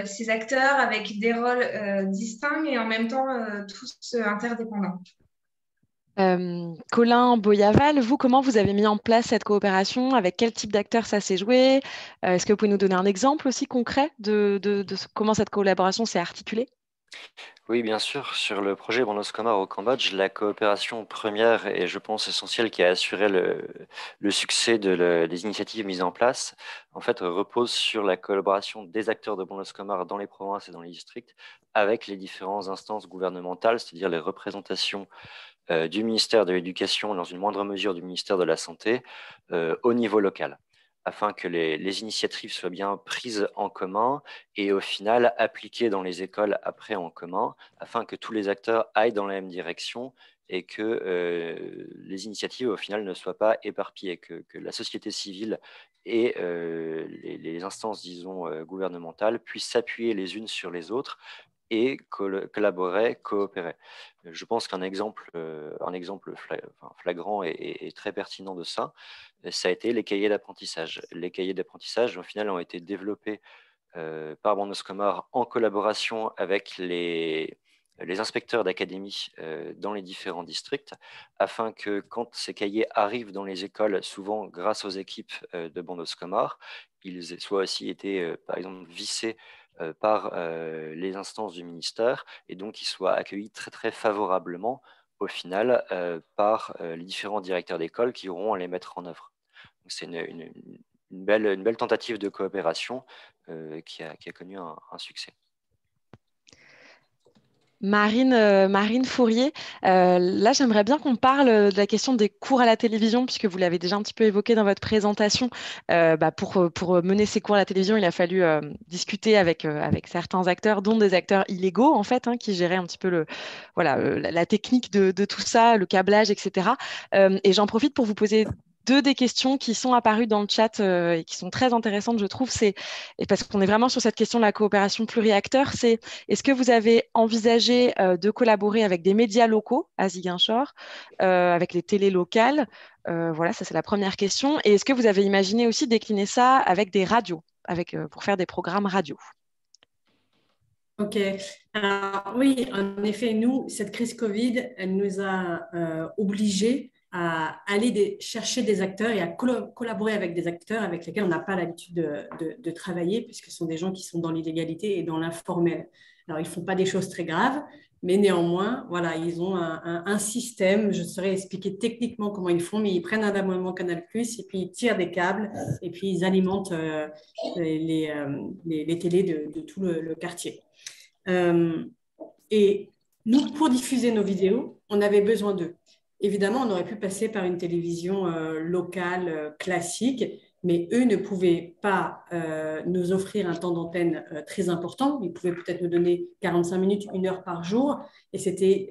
ces acteurs avec des rôles distincts et en même temps tous interdépendants. Colin Boyaval, vous, comment vous avez mis en place cette coopération? Avec quel type d'acteurs ça s'est joué? Est-ce que vous pouvez nous donner un exemple aussi concret de comment cette collaboration s'est articulée? Oui, bien sûr. Sur le projet Bandos Comar au Cambodge, la coopération première et je pense essentielle qui a assuré le succès des initiatives mises en place, en fait, repose sur la collaboration des acteurs de Bandos Comar dans les provinces et dans les districts avec les différentes instances gouvernementales, c'est-à-dire les représentations du ministère de l'Éducation, dans une moindre mesure du ministère de la Santé, au niveau local, afin que les initiatives soient bien prises en commun et au final appliquées dans les écoles après en commun, afin que tous les acteurs aillent dans la même direction et que les initiatives au final ne soient pas éparpillées, que la société civile et les instances, disons, gouvernementales puissent s'appuyer les unes sur les autres et collaborer, coopérer. Je pense qu'un exemple, flagrant et très pertinent de ça, ça a été les cahiers d'apprentissage. Les cahiers d'apprentissage, au final, ont été développés par Bandos Comores en collaboration avec les inspecteurs d'académie dans les différents districts, afin que quand ces cahiers arrivent dans les écoles, souvent grâce aux équipes de Bandos Comores, ils soient aussi été, par exemple, vissés par les instances du ministère, et donc ils soient accueillis très très favorablement au final par les différents directeurs d'école qui auront à les mettre en œuvre. C'est une belle tentative de coopération qui a connu un succès. Marine Fourier, là j'aimerais bien qu'on parle de la question des cours à la télévision, puisque vous l'avez déjà un petit peu évoqué dans votre présentation. Pour mener ces cours à la télévision, il a fallu discuter avec certains acteurs, dont des acteurs illégaux en fait, qui géraient un petit peu la technique de tout ça, le câblage, etc. Et j'en profite pour vous poser deux des questions qui sont apparues dans le chat et qui sont très intéressantes, je trouve, et parce qu'on est vraiment sur cette question de la coopération pluriacteur, c'est est-ce que vous avez envisagé de collaborer avec des médias locaux à Ziguinchor, avec les télés locales? Voilà, ça c'est la première question. Et est-ce que vous avez imaginé aussi décliner ça avec des radios, pour faire des programmes radio? Ok. Alors, oui, en effet, nous, cette crise Covid, elle nous a obligés à aller chercher des acteurs et à collaborer avec des acteurs avec lesquels on n'a pas l'habitude de travailler, puisque ce sont des gens qui sont dans l'illégalité et dans l'informel. Alors, ils ne font pas des choses très graves, mais néanmoins, voilà, ils ont un système, je saurais expliquer techniquement comment ils font, mais ils prennent un abonnement Canal+, et puis ils tirent des câbles, et puis ils alimentent les télés de tout le quartier. Et nous, pour diffuser nos vidéos, on avait besoin d'eux. Évidemment, on aurait pu passer par une télévision locale classique, mais eux ne pouvaient pas nous offrir un temps d'antenne très important. Ils pouvaient peut-être nous donner 45 minutes, 1 heure par jour, et c'était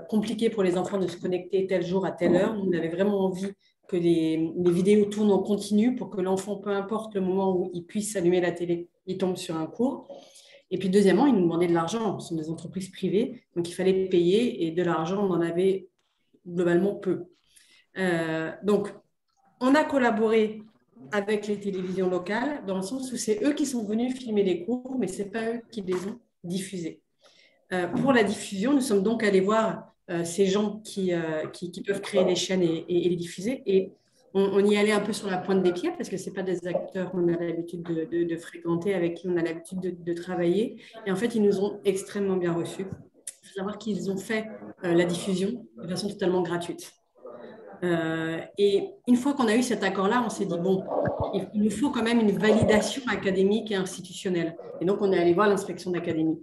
compliqué pour les enfants de se connecter tel jour à telle heure. Nous, on avait vraiment envie que les vidéos tournent en continu pour que l'enfant, peu importe le moment où il puisse allumer la télé, il tombe sur un cours. Et puis deuxièmement, ils nous demandaient de l'argent. Ce sont des entreprises privées, donc il fallait payer, et de l'argent, on en avait globalement peu. Donc, on a collaboré avec les télévisions locales dans le sens où c'est eux qui sont venus filmer les cours, mais ce n'est pas eux qui les ont diffusés. Pour la diffusion, nous sommes donc allés voir ces gens qui peuvent créer des chaînes et les diffuser. Et on y allait un peu sur la pointe des pieds parce que ce n'est pas des acteurs qu'on a l'habitude de fréquenter, avec qui on a l'habitude de travailler. Et en fait, ils nous ont extrêmement bien reçus. Il faut savoir qu'ils ont fait la diffusion de façon totalement gratuite. Et une fois qu'on a eu cet accord-là, on s'est dit, bon, il nous faut quand même une validation académique et institutionnelle. Et donc, on est allé voir l'inspection d'académie.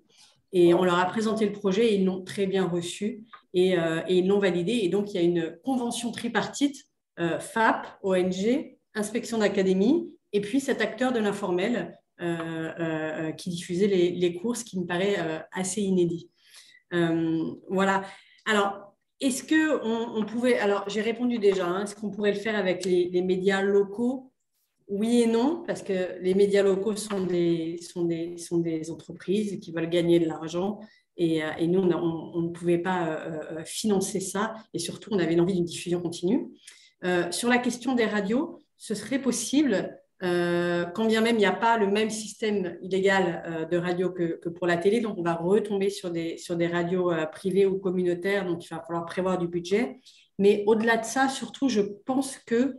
Et on leur a présenté le projet et ils l'ont très bien reçu et ils l'ont validé. Et donc, il y a une convention tripartite, FAP, ONG, inspection d'académie, et puis cet acteur de l'informel qui diffusait les cours, ce qui me paraît assez inédit. Voilà. Alors, est-ce qu'on pouvait… Alors, j'ai répondu déjà. Est-ce qu'on pourrait le faire avec les médias locaux? Oui et non, parce que les médias locaux sont des entreprises qui veulent gagner de l'argent. Et nous, on ne pouvait pas financer ça. Et surtout, on avait envie d'une diffusion continue. Sur la question des radios, ce serait possible… quand bien même il n'y a pas le même système illégal de radio que pour la télé, donc on va retomber sur des radios privées ou communautaires, donc il va falloir prévoir du budget. Mais au-delà de ça, surtout, je pense que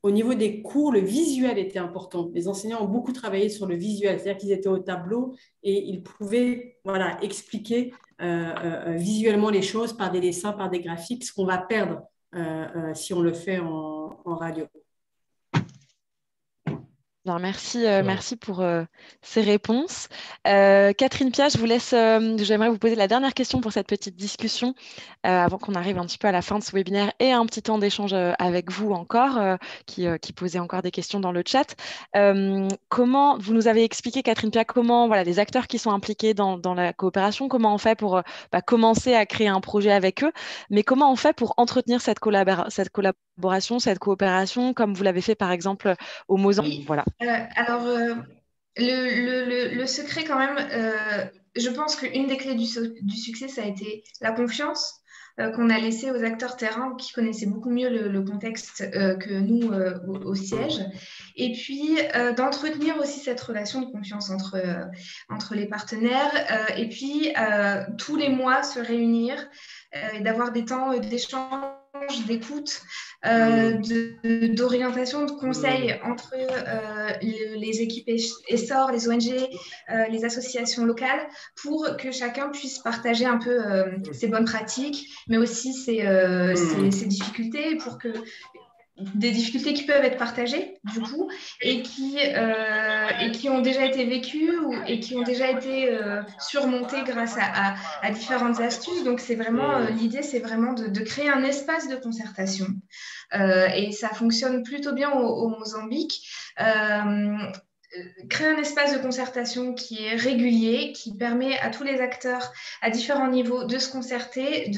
au niveau des cours, le visuel était important. Les enseignants ont beaucoup travaillé sur le visuel, c'est-à-dire qu'ils étaient au tableau et ils pouvaient expliquer visuellement les choses par des dessins, par des graphiques, ce qu'on va perdre si on le fait en radio. Bien, merci pour ces réponses. Catherine Pia, je vous laisse, j'aimerais vous poser la dernière question pour cette petite discussion avant qu'on arrive un petit peu à la fin de ce webinaire et un petit temps d'échange avec vous encore, qui posait encore des questions dans le chat. Comment, vous nous avez expliqué, Catherine Pia, comment les acteurs qui sont impliqués dans la coopération, comment on fait pour commencer à créer un projet avec eux, mais comment on fait pour entretenir cette collaboration, cette coopération, comme vous l'avez fait par exemple au Mozambique. Voilà. Alors, le secret quand même, je pense qu'une des clés du succès, ça a été la confiance. qu'on a laissé aux acteurs terrain qui connaissaient beaucoup mieux le contexte que nous au siège. Et puis, d'entretenir aussi cette relation de confiance entre les partenaires. Et puis, tous les mois, se réunir et d'avoir des temps d'échange, d'écoute, d'orientation, de conseils entre les équipes ESSOR, les ONG, les associations locales, pour que chacun puisse partager un peu ses bonnes pratiques, mais aussi ses difficultés, pour que des difficultés qui peuvent être partagées, du coup, et qui ont déjà été vécues et qui ont déjà été surmontées grâce à différentes astuces. Donc, c'est vraiment l'idée, c'est vraiment de créer un espace de concertation. Et ça fonctionne plutôt bien au Mozambique. Créer un espace de concertation qui est régulier, qui permet à tous les acteurs à différents niveaux de se concerter,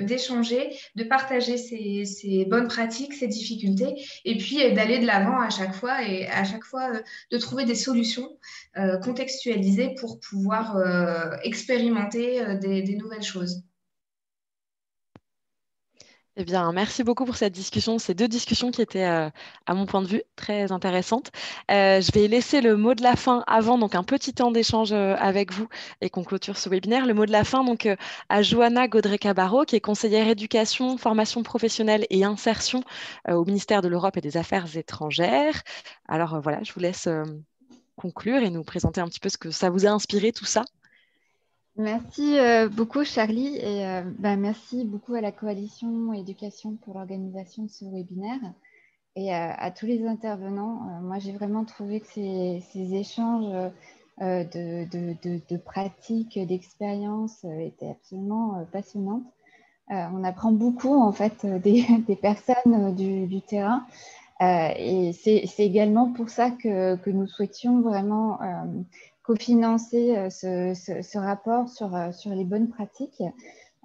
d'échanger, de partager ses bonnes pratiques, ses difficultés, et puis d'aller de l'avant à chaque fois, et à chaque fois de trouver des solutions contextualisées pour pouvoir expérimenter des nouvelles choses. Eh bien, merci beaucoup pour cette discussion, ces deux discussions qui étaient, à mon point de vue, très intéressantes. Je vais laisser le mot de la fin avant, donc un petit temps d'échange avec vous et qu'on clôture ce webinaire. Le mot de la fin donc, à Johanna Godré-Cabarro, qui est conseillère éducation, formation professionnelle et insertion au ministère de l'Europe et des Affaires étrangères. Alors voilà, je vous laisse conclure et nous présenter un petit peu ce que ça vous a inspiré, tout ça. Merci beaucoup Charlie et merci beaucoup à la Coalition Éducation pour l'organisation de ce webinaire et à tous les intervenants. Moi j'ai vraiment trouvé que ces échanges de pratiques, d'expériences étaient absolument passionnantes. On apprend beaucoup en fait des personnes du terrain et c'est également pour ça que nous souhaitions vraiment cofinancer ce rapport sur les bonnes pratiques.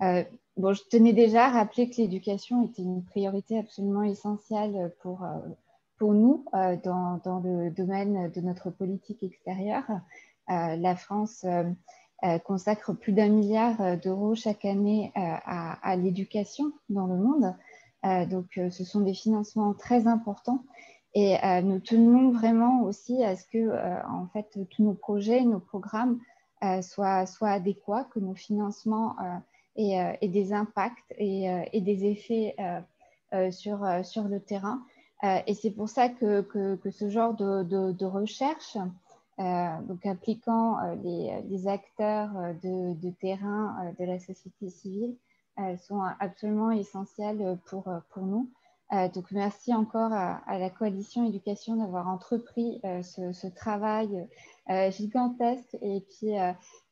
Bon, je tenais déjà à rappeler que l'éducation était une priorité absolument essentielle pour nous dans le domaine de notre politique extérieure. La France consacre plus d'1 milliard d'euros chaque année à l'éducation dans le monde. Donc, ce sont des financements très importants. Et nous tenons vraiment aussi à ce que en fait, tous nos projets, nos programmes soient adéquats, que nos financements aient des impacts et des effets sur le terrain. Et c'est pour ça que ce genre de recherche, donc impliquant les acteurs de terrain de la société civile, sont absolument essentielles pour nous. Donc, merci encore à la Coalition Éducation d'avoir entrepris ce travail gigantesque et puis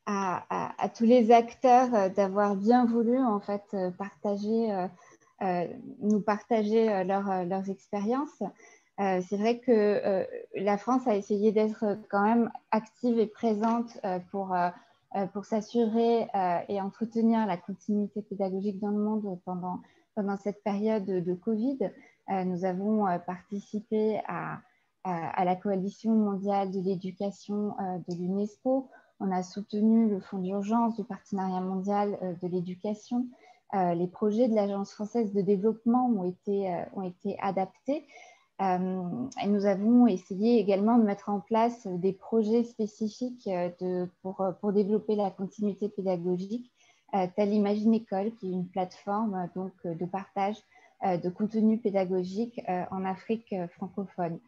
à tous les acteurs d'avoir bien voulu en fait nous partager leurs expériences. C'est vrai que la France a essayé d'être quand même active et présente pour s'assurer et entretenir la continuité pédagogique dans le monde pendant cette période de Covid. Nous avons participé à la Coalition mondiale de l'éducation de l'UNESCO. On a soutenu le Fonds d'urgence du Partenariat mondial de l'éducation. Les projets de l'Agence française de développement ont été adaptés. Et nous avons essayé également de mettre en place des projets spécifiques pour développer la continuité pédagogique, telle Imagine École, qui est une plateforme donc, de partage de contenu pédagogique en Afrique francophone.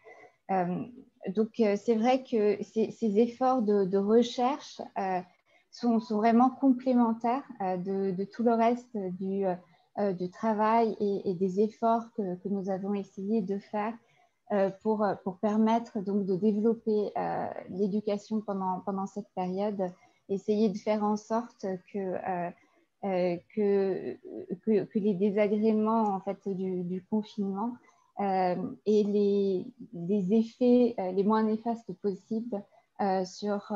Donc, c'est vrai que ces efforts de recherche sont vraiment complémentaires de tout le reste du travail et des efforts que nous avons essayé de faire pour permettre donc de développer l'éducation pendant cette période, essayer de faire en sorte que les désagréments en fait, du confinement et les effets les moins néfastes possibles sur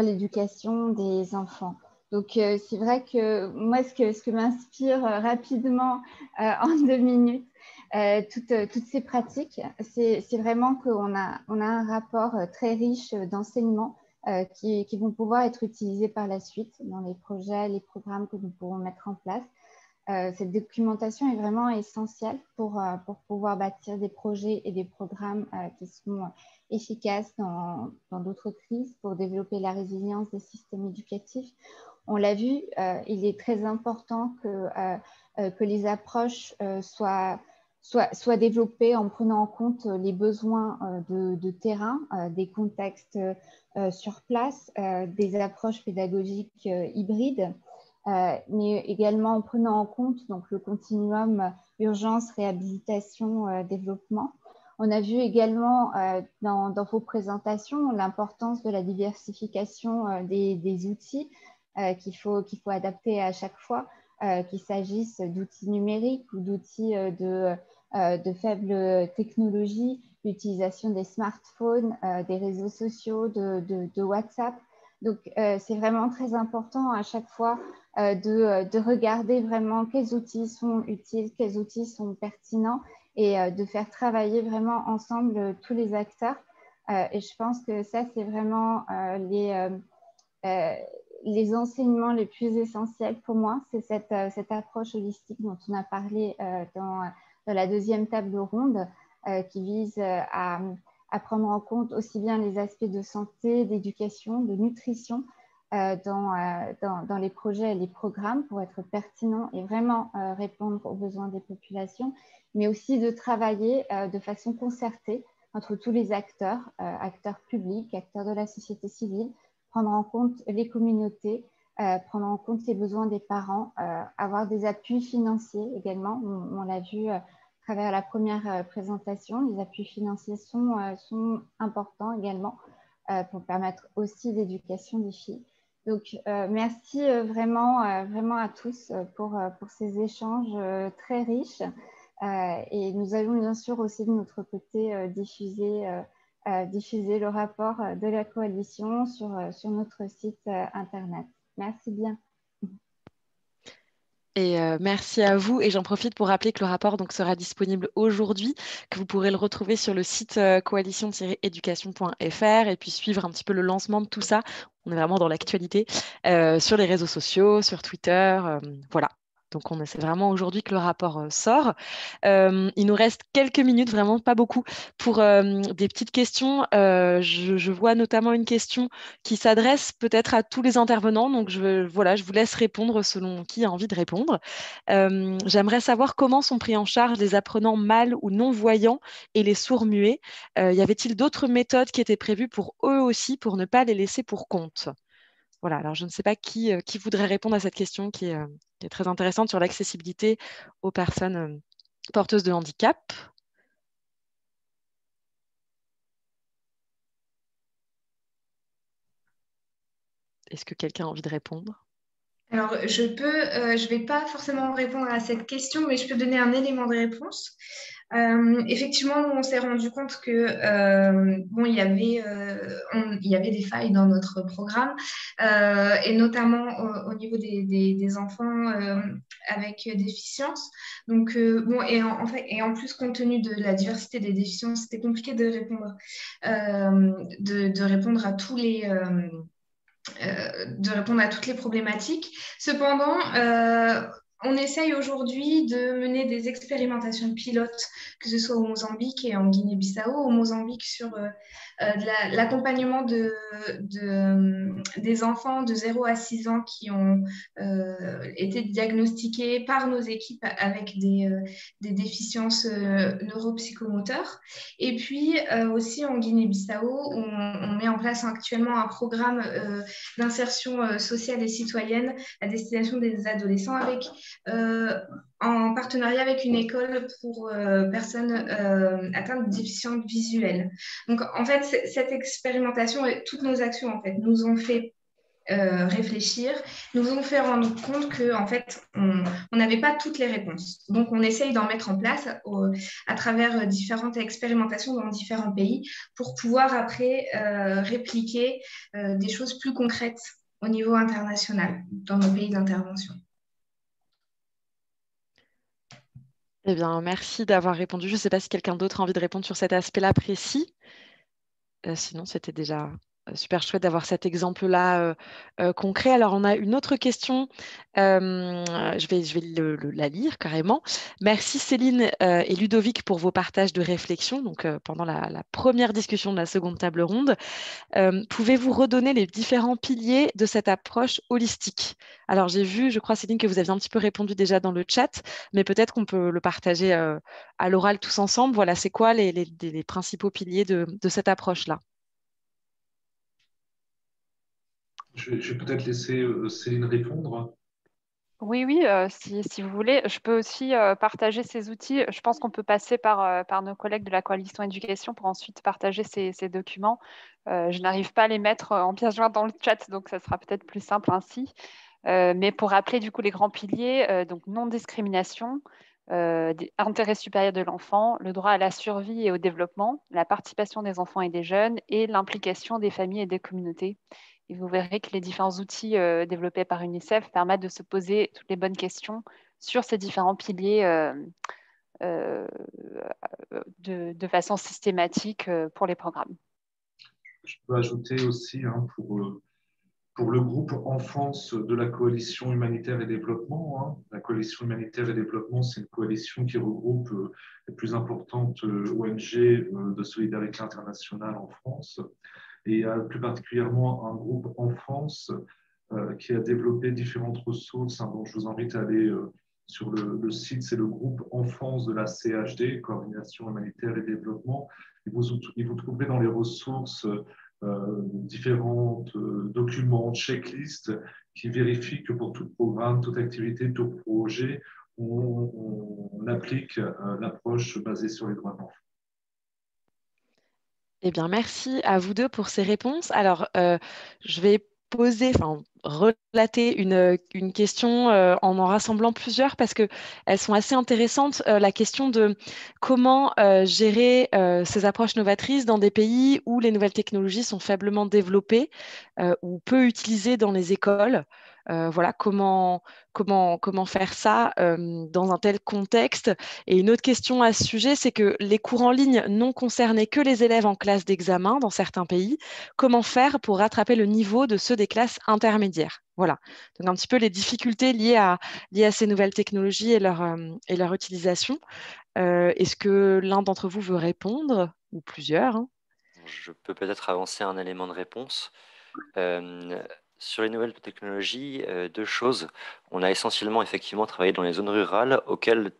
l'éducation des enfants. Donc, c'est vrai que moi, ce que m'inspire rapidement en 2 minutes, toutes ces pratiques, c'est vraiment qu'on a un rapport très riche d'enseignement qui vont pouvoir être utilisés par la suite dans les projets, les programmes que nous pourrons mettre en place. Cette documentation est vraiment essentielle pour pouvoir bâtir des projets et des programmes qui sont efficaces dans d'autres crises, pour développer la résilience des systèmes éducatifs. On l'a vu, il est très important que les approches soient développées en prenant en compte les besoins de terrain, des contextes sur place, des approches pédagogiques hybrides, mais également en prenant en compte donc, le continuum urgence, réhabilitation, développement. On a vu également dans vos présentations l'importance de la diversification des outils qu'il faut adapter à chaque fois, qu'il s'agisse d'outils numériques ou d'outils de faible technologie, l'utilisation des smartphones, des réseaux sociaux, de WhatsApp. Donc, c'est vraiment très important à chaque fois de regarder vraiment quels outils sont utiles, quels outils sont pertinents et de faire travailler vraiment ensemble tous les acteurs. Et je pense que ça, c'est vraiment les enseignements les plus essentiels pour moi. C'est cette approche holistique dont on a parlé dans la deuxième table ronde qui vise à prendre en compte aussi bien les aspects de santé, d'éducation, de nutrition dans les projets et les programmes pour être pertinents et vraiment répondre aux besoins des populations, mais aussi de travailler de façon concertée entre tous les acteurs, acteurs publics, acteurs de la société civile, prendre en compte les communautés, prendre en compte les besoins des parents, avoir des appuis financiers également. On l'a vu à travers la première présentation, les appuis financiers sont importants également pour permettre aussi l'éducation des filles. Donc, merci vraiment à tous pour ces échanges très riches. Et nous allons bien sûr aussi de notre côté diffuser le rapport de la coalition sur notre site internet. Merci bien. Et merci à vous. Et j'en profite pour rappeler que le rapport donc, sera disponible aujourd'hui, que vous pourrez le retrouver sur le site coalition-éducation.fr et puis suivre un petit peu le lancement de tout ça. On est vraiment dans l'actualité sur les réseaux sociaux, sur Twitter. Voilà. Donc, c'est vraiment aujourd'hui que le rapport sort. Il nous reste quelques minutes, vraiment pas beaucoup, pour des petites questions. Je vois notamment une question qui s'adresse peut-être à tous les intervenants. Donc, je vous laisse répondre selon qui a envie de répondre. J'aimerais savoir comment sont pris en charge les apprenants mal ou non-voyants et les sourds-muets. Y avait-il d'autres méthodes qui étaient prévues pour eux aussi pour ne pas les laisser pour compte ? Voilà, alors je ne sais pas qui voudrait répondre à cette question qui est très intéressante sur l'accessibilité aux personnes porteuses de handicap. Est-ce que quelqu'un a envie de répondre ? Alors, je vais pas forcément répondre à cette question, mais je peux donner un élément de réponse. Effectivement, nous, on s'est rendu compte que il y avait des failles dans notre programme, et notamment au niveau des enfants avec déficience. Donc, et en plus, compte tenu de la diversité des déficiences, c'était compliqué de répondre à tous les de répondre à toutes les problématiques. Cependant, on essaye aujourd'hui de mener des expérimentations pilotes, que ce soit au Mozambique et en Guinée-Bissau. Au Mozambique, sur l'accompagnement des enfants de 0 à 6 ans qui ont été diagnostiqués par nos équipes avec des déficiences neuropsychomoteurs. Et puis aussi en Guinée-Bissau, on met en place actuellement un programme d'insertion sociale et citoyenne à destination des adolescents en partenariat avec une école pour personnes atteintes de déficience visuelle. Donc, en fait, cette expérimentation et toutes nos actions, en fait, nous ont fait réfléchir, nous ont fait rendre compte qu'en fait, on n'avait pas toutes les réponses. Donc, on essaye d'en mettre en place à travers différentes expérimentations dans différents pays pour pouvoir après répliquer des choses plus concrètes au niveau international, dans nos pays d'intervention. Eh bien, merci d'avoir répondu. Je ne sais pas si quelqu'un d'autre a envie de répondre sur cet aspect-là précis. Sinon, c'était déjà super chouette d'avoir cet exemple-là concret. Alors, on a une autre question. Je vais la lire carrément. Merci Céline et Ludovic pour vos partages de réflexion donc, pendant la première discussion de la seconde table ronde. Pouvez-vous redonner les différents piliers de cette approche holistique? Alors, j'ai vu, je crois, Céline, que vous aviez un petit peu répondu déjà dans le chat, mais peut-être qu'on peut le partager à l'oral tous ensemble. Voilà, c'est quoi les principaux piliers de cette approche-là? Je vais peut-être laisser Céline répondre. Oui, oui, si vous voulez, je peux aussi partager ces outils. Je pense qu'on peut passer par nos collègues de la Coalition Éducation pour ensuite partager ces documents. Je n'arrive pas à les mettre en pièce jointe dans le chat, donc ça sera peut-être plus simple ainsi. Mais pour rappeler du coup les grands piliers, donc non-discrimination, intérêt supérieur de l'enfant, le droit à la survie et au développement, la participation des enfants et des jeunes et l'implication des familles et des communautés. Et vous verrez que les différents outils développés par UNICEF permettent de se poser toutes les bonnes questions sur ces différents piliers de façon systématique pour les programmes. Je peux ajouter aussi pour le groupe enfance de la Coalition humanitaire et développement. La Coalition humanitaire et développement, c'est une coalition qui regroupe les plus importantes ONG de solidarité internationale en France. Et il y a plus particulièrement un groupe enfance qui a développé différentes ressources. Donc je vous invite à aller sur le site, c'est le groupe enfance de la CHD, Coordination humanitaire et développement. Et vous trouverez dans les ressources différents documents, checklists qui vérifient que pour tout programme, toute activité, tout projet, on applique l'approche basée sur les droits de l'enfant. Eh bien, merci à vous deux pour ces réponses. Alors, je vais relater une question en rassemblant plusieurs parce qu'elles sont assez intéressantes. La question de comment gérer ces approches novatrices dans des pays où les nouvelles technologies sont faiblement développées ou peu utilisées dans les écoles. Voilà, comment faire ça dans un tel contexte. Et une autre question à ce sujet, c'est que les cours en ligne n'ont concerné que les élèves en classe d'examen dans certains pays. Comment faire pour rattraper le niveau de ceux des classes intermédiaires? Voilà, donc un petit peu les difficultés liées à ces nouvelles technologies et leur utilisation. Est-ce que l'un d'entre vous veut répondre, ou plusieurs, hein? Je peux peut-être avancer un élément de réponse. Sur les nouvelles technologies, deux choses. On a essentiellement effectivement travaillé dans les zones rurales auxquelles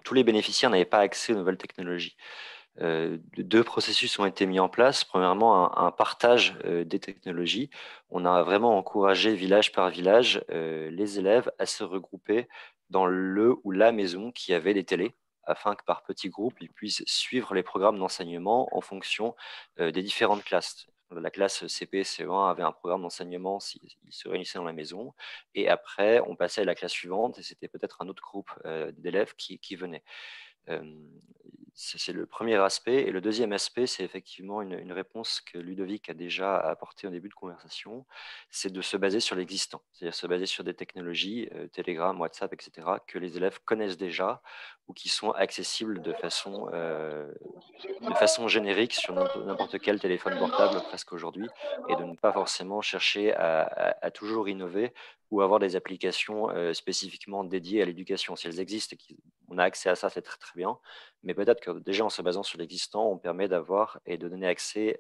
tous les bénéficiaires n'avaient pas accès aux nouvelles technologies. Deux processus ont été mis en place. Premièrement, un partage des technologies. On a vraiment encouragé village par village les élèves à se regrouper dans le ou la maison qui avait des télés, afin que par petits groupes, ils puissent suivre les programmes d'enseignement en fonction des différentes classes. La classe CP, CE1 avait un programme d'enseignement s'ils se réunissaient dans la maison. Et après, on passait à la classe suivante et c'était peut-être un autre groupe d'élèves qui venait. C'est le premier aspect. Et le deuxième aspect, c'est effectivement une réponse que Ludovic a déjà apportée au début de conversation, c'est de se baser sur l'existant, c'est-à-dire se baser sur des technologies, Telegram, WhatsApp, etc., que les élèves connaissent déjà ou qui sont accessibles de façon générique sur n'importe quel téléphone portable presque aujourd'hui, et de ne pas forcément chercher à toujours innover ou avoir des applications spécifiquement dédiées à l'éducation. Si elles existent et qu'on a accès à ça, c'est très, très bien. Mais peut-être que déjà en se basant sur l'existant, on permet d'avoir et de donner accès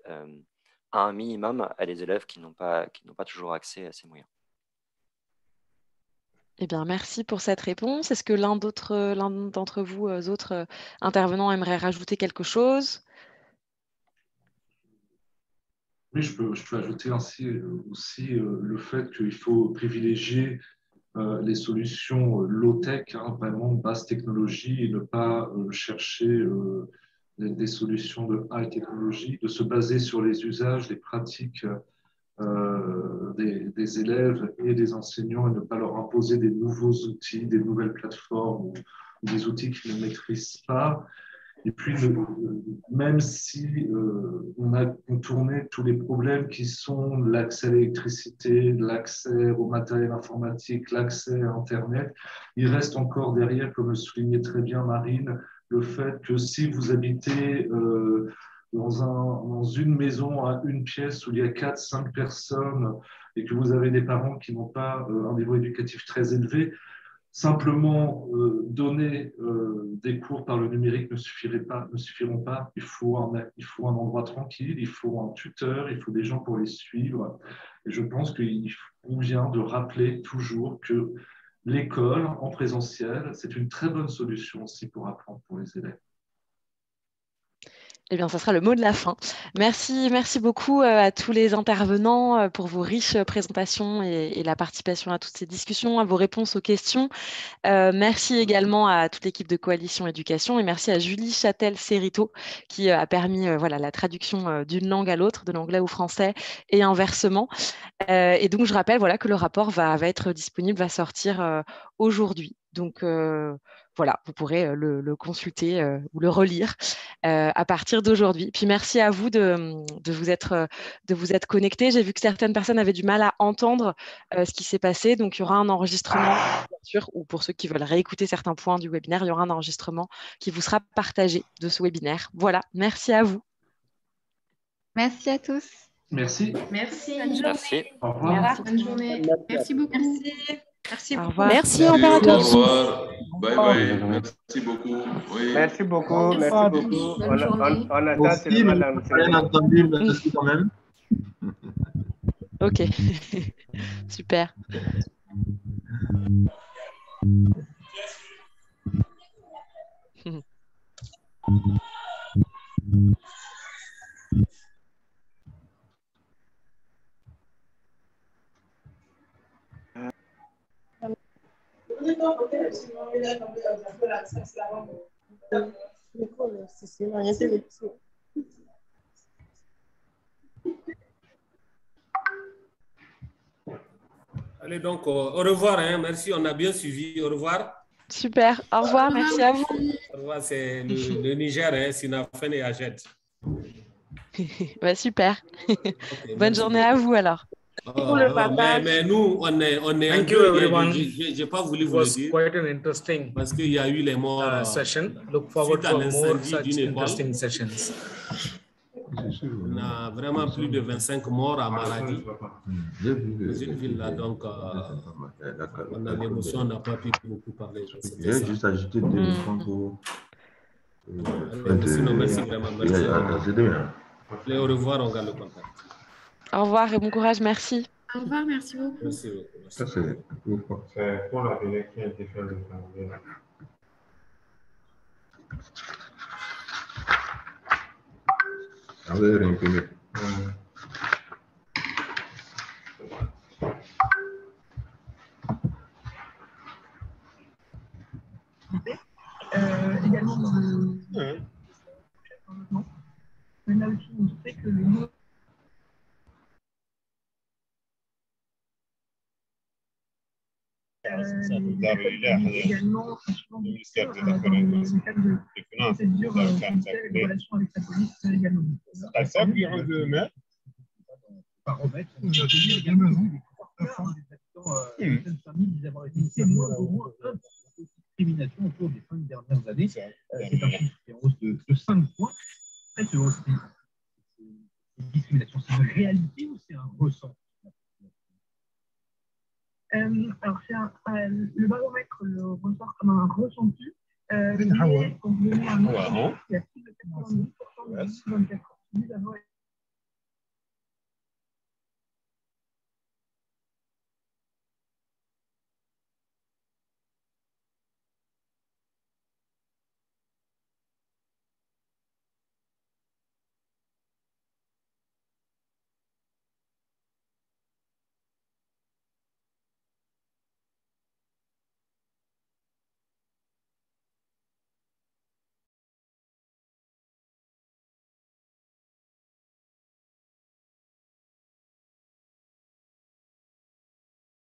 à un minimum à des élèves qui n'ont pas toujours accès à ces moyens. Eh bien, merci pour cette réponse. Est-ce que l'un d'entre vous, autres intervenants, aimerait rajouter quelque chose? Oui, je peux ajouter aussi le fait qu'il faut privilégier les solutions low-tech, vraiment basse technologie, et ne pas chercher des solutions de high technologie, de se baser sur les usages, les pratiques des élèves et des enseignants et ne pas leur imposer des nouveaux outils, des nouvelles plateformes ou des outils qu'ils ne maîtrisent pas. Et puis, même si on a contourné tous les problèmes qui sont l'accès à l'électricité, l'accès au matériel informatique, l'accès à Internet, il reste encore derrière, comme le soulignait très bien Marine, le fait que si vous habitez dans une maison à une pièce où il y a 4-5 personnes et que vous avez des parents qui n'ont pas un niveau éducatif très élevé, simplement donner des cours par le numérique ne suffiront pas. Il faut un endroit tranquille, il faut un tuteur, il faut des gens pour les suivre. Et je pense qu'il convient de rappeler toujours que l'école en présentiel, c'est une très bonne solution aussi pour apprendre pour les élèves. Eh bien, ça sera le mot de la fin. Merci beaucoup à tous les intervenants pour vos riches présentations et la participation à toutes ces discussions, à vos réponses aux questions. Merci également à toute l'équipe de Coalition Éducation et merci à Julie Châtel-Sérito qui a permis la traduction d'une langue à l'autre, de l'anglais au français et inversement. Et donc, je rappelle que le rapport va être disponible, va sortir aujourd'hui. Donc, voilà, vous pourrez le consulter ou le relire à partir d'aujourd'hui. Puis merci à vous de vous être connectés. J'ai vu que certaines personnes avaient du mal à entendre ce qui s'est passé. Donc, il y aura un enregistrement, bien sûr, ou pour ceux qui veulent réécouter certains points du webinaire, il y aura un enregistrement qui vous sera partagé de ce webinaire. Voilà, merci à vous. Merci à tous. Merci. Merci. Bonne journée. Merci. Au revoir. Bonne journée. Merci beaucoup. Merci Au beaucoup. revoir. Merci, au revoir à tous. Au revoir. Bye bye. Merci beaucoup. Oui. Merci beaucoup. Merci beaucoup. Bonne journée. On attend seulement l'enseignement. Bien entendu, merci quand même. Ok, super. Allez donc, au revoir, hein. Merci, on a bien suivi. Au revoir. Super, au revoir, merci à vous. Au revoir, c'est le Niger, hein, Sinafen et Aged. Ouais, super. Okay, bonne journée à vous alors. Mais nous, on est Thank you, everyone. Je n'ai pas voulu vous le dire. Quite an interesting parce qu'il y a eu les morts session. Look forward for more such interesting sessions. On a vraiment plus de 25 morts à Maradi, dans une ville là, donc on a l'émotion, on n'a pas pu beaucoup parler. J'ai juste ajouté 2 points pour... Merci vraiment, merci. Allez, au revoir, on garde le contact. Au revoir et bon courage, merci. Au revoir, merci beaucoup. Merci beaucoup. Ça, c'est pour la télé qui a été fait le travail. Vous avez réimprimé. Également dans le on a aussi montré que le mot également le ministère des Affaires étrangères des procédures judiciaires et de relations avec la police également. Par remettre, on a obtenu également des pouvoirs des habitants de certaines familles disent avoir été témoins d'au moins un de discrimination au cours des 5 dernières années. C'est un chiffre qui est en hausse de 5 points. Cette hausse, c'est une discrimination, c'est une réalité ou c'est un ressenti? Alors, le baromètre le ressort comme un ressenti. Mais on donnait un nombre qui a plus de 90% de 24 ans.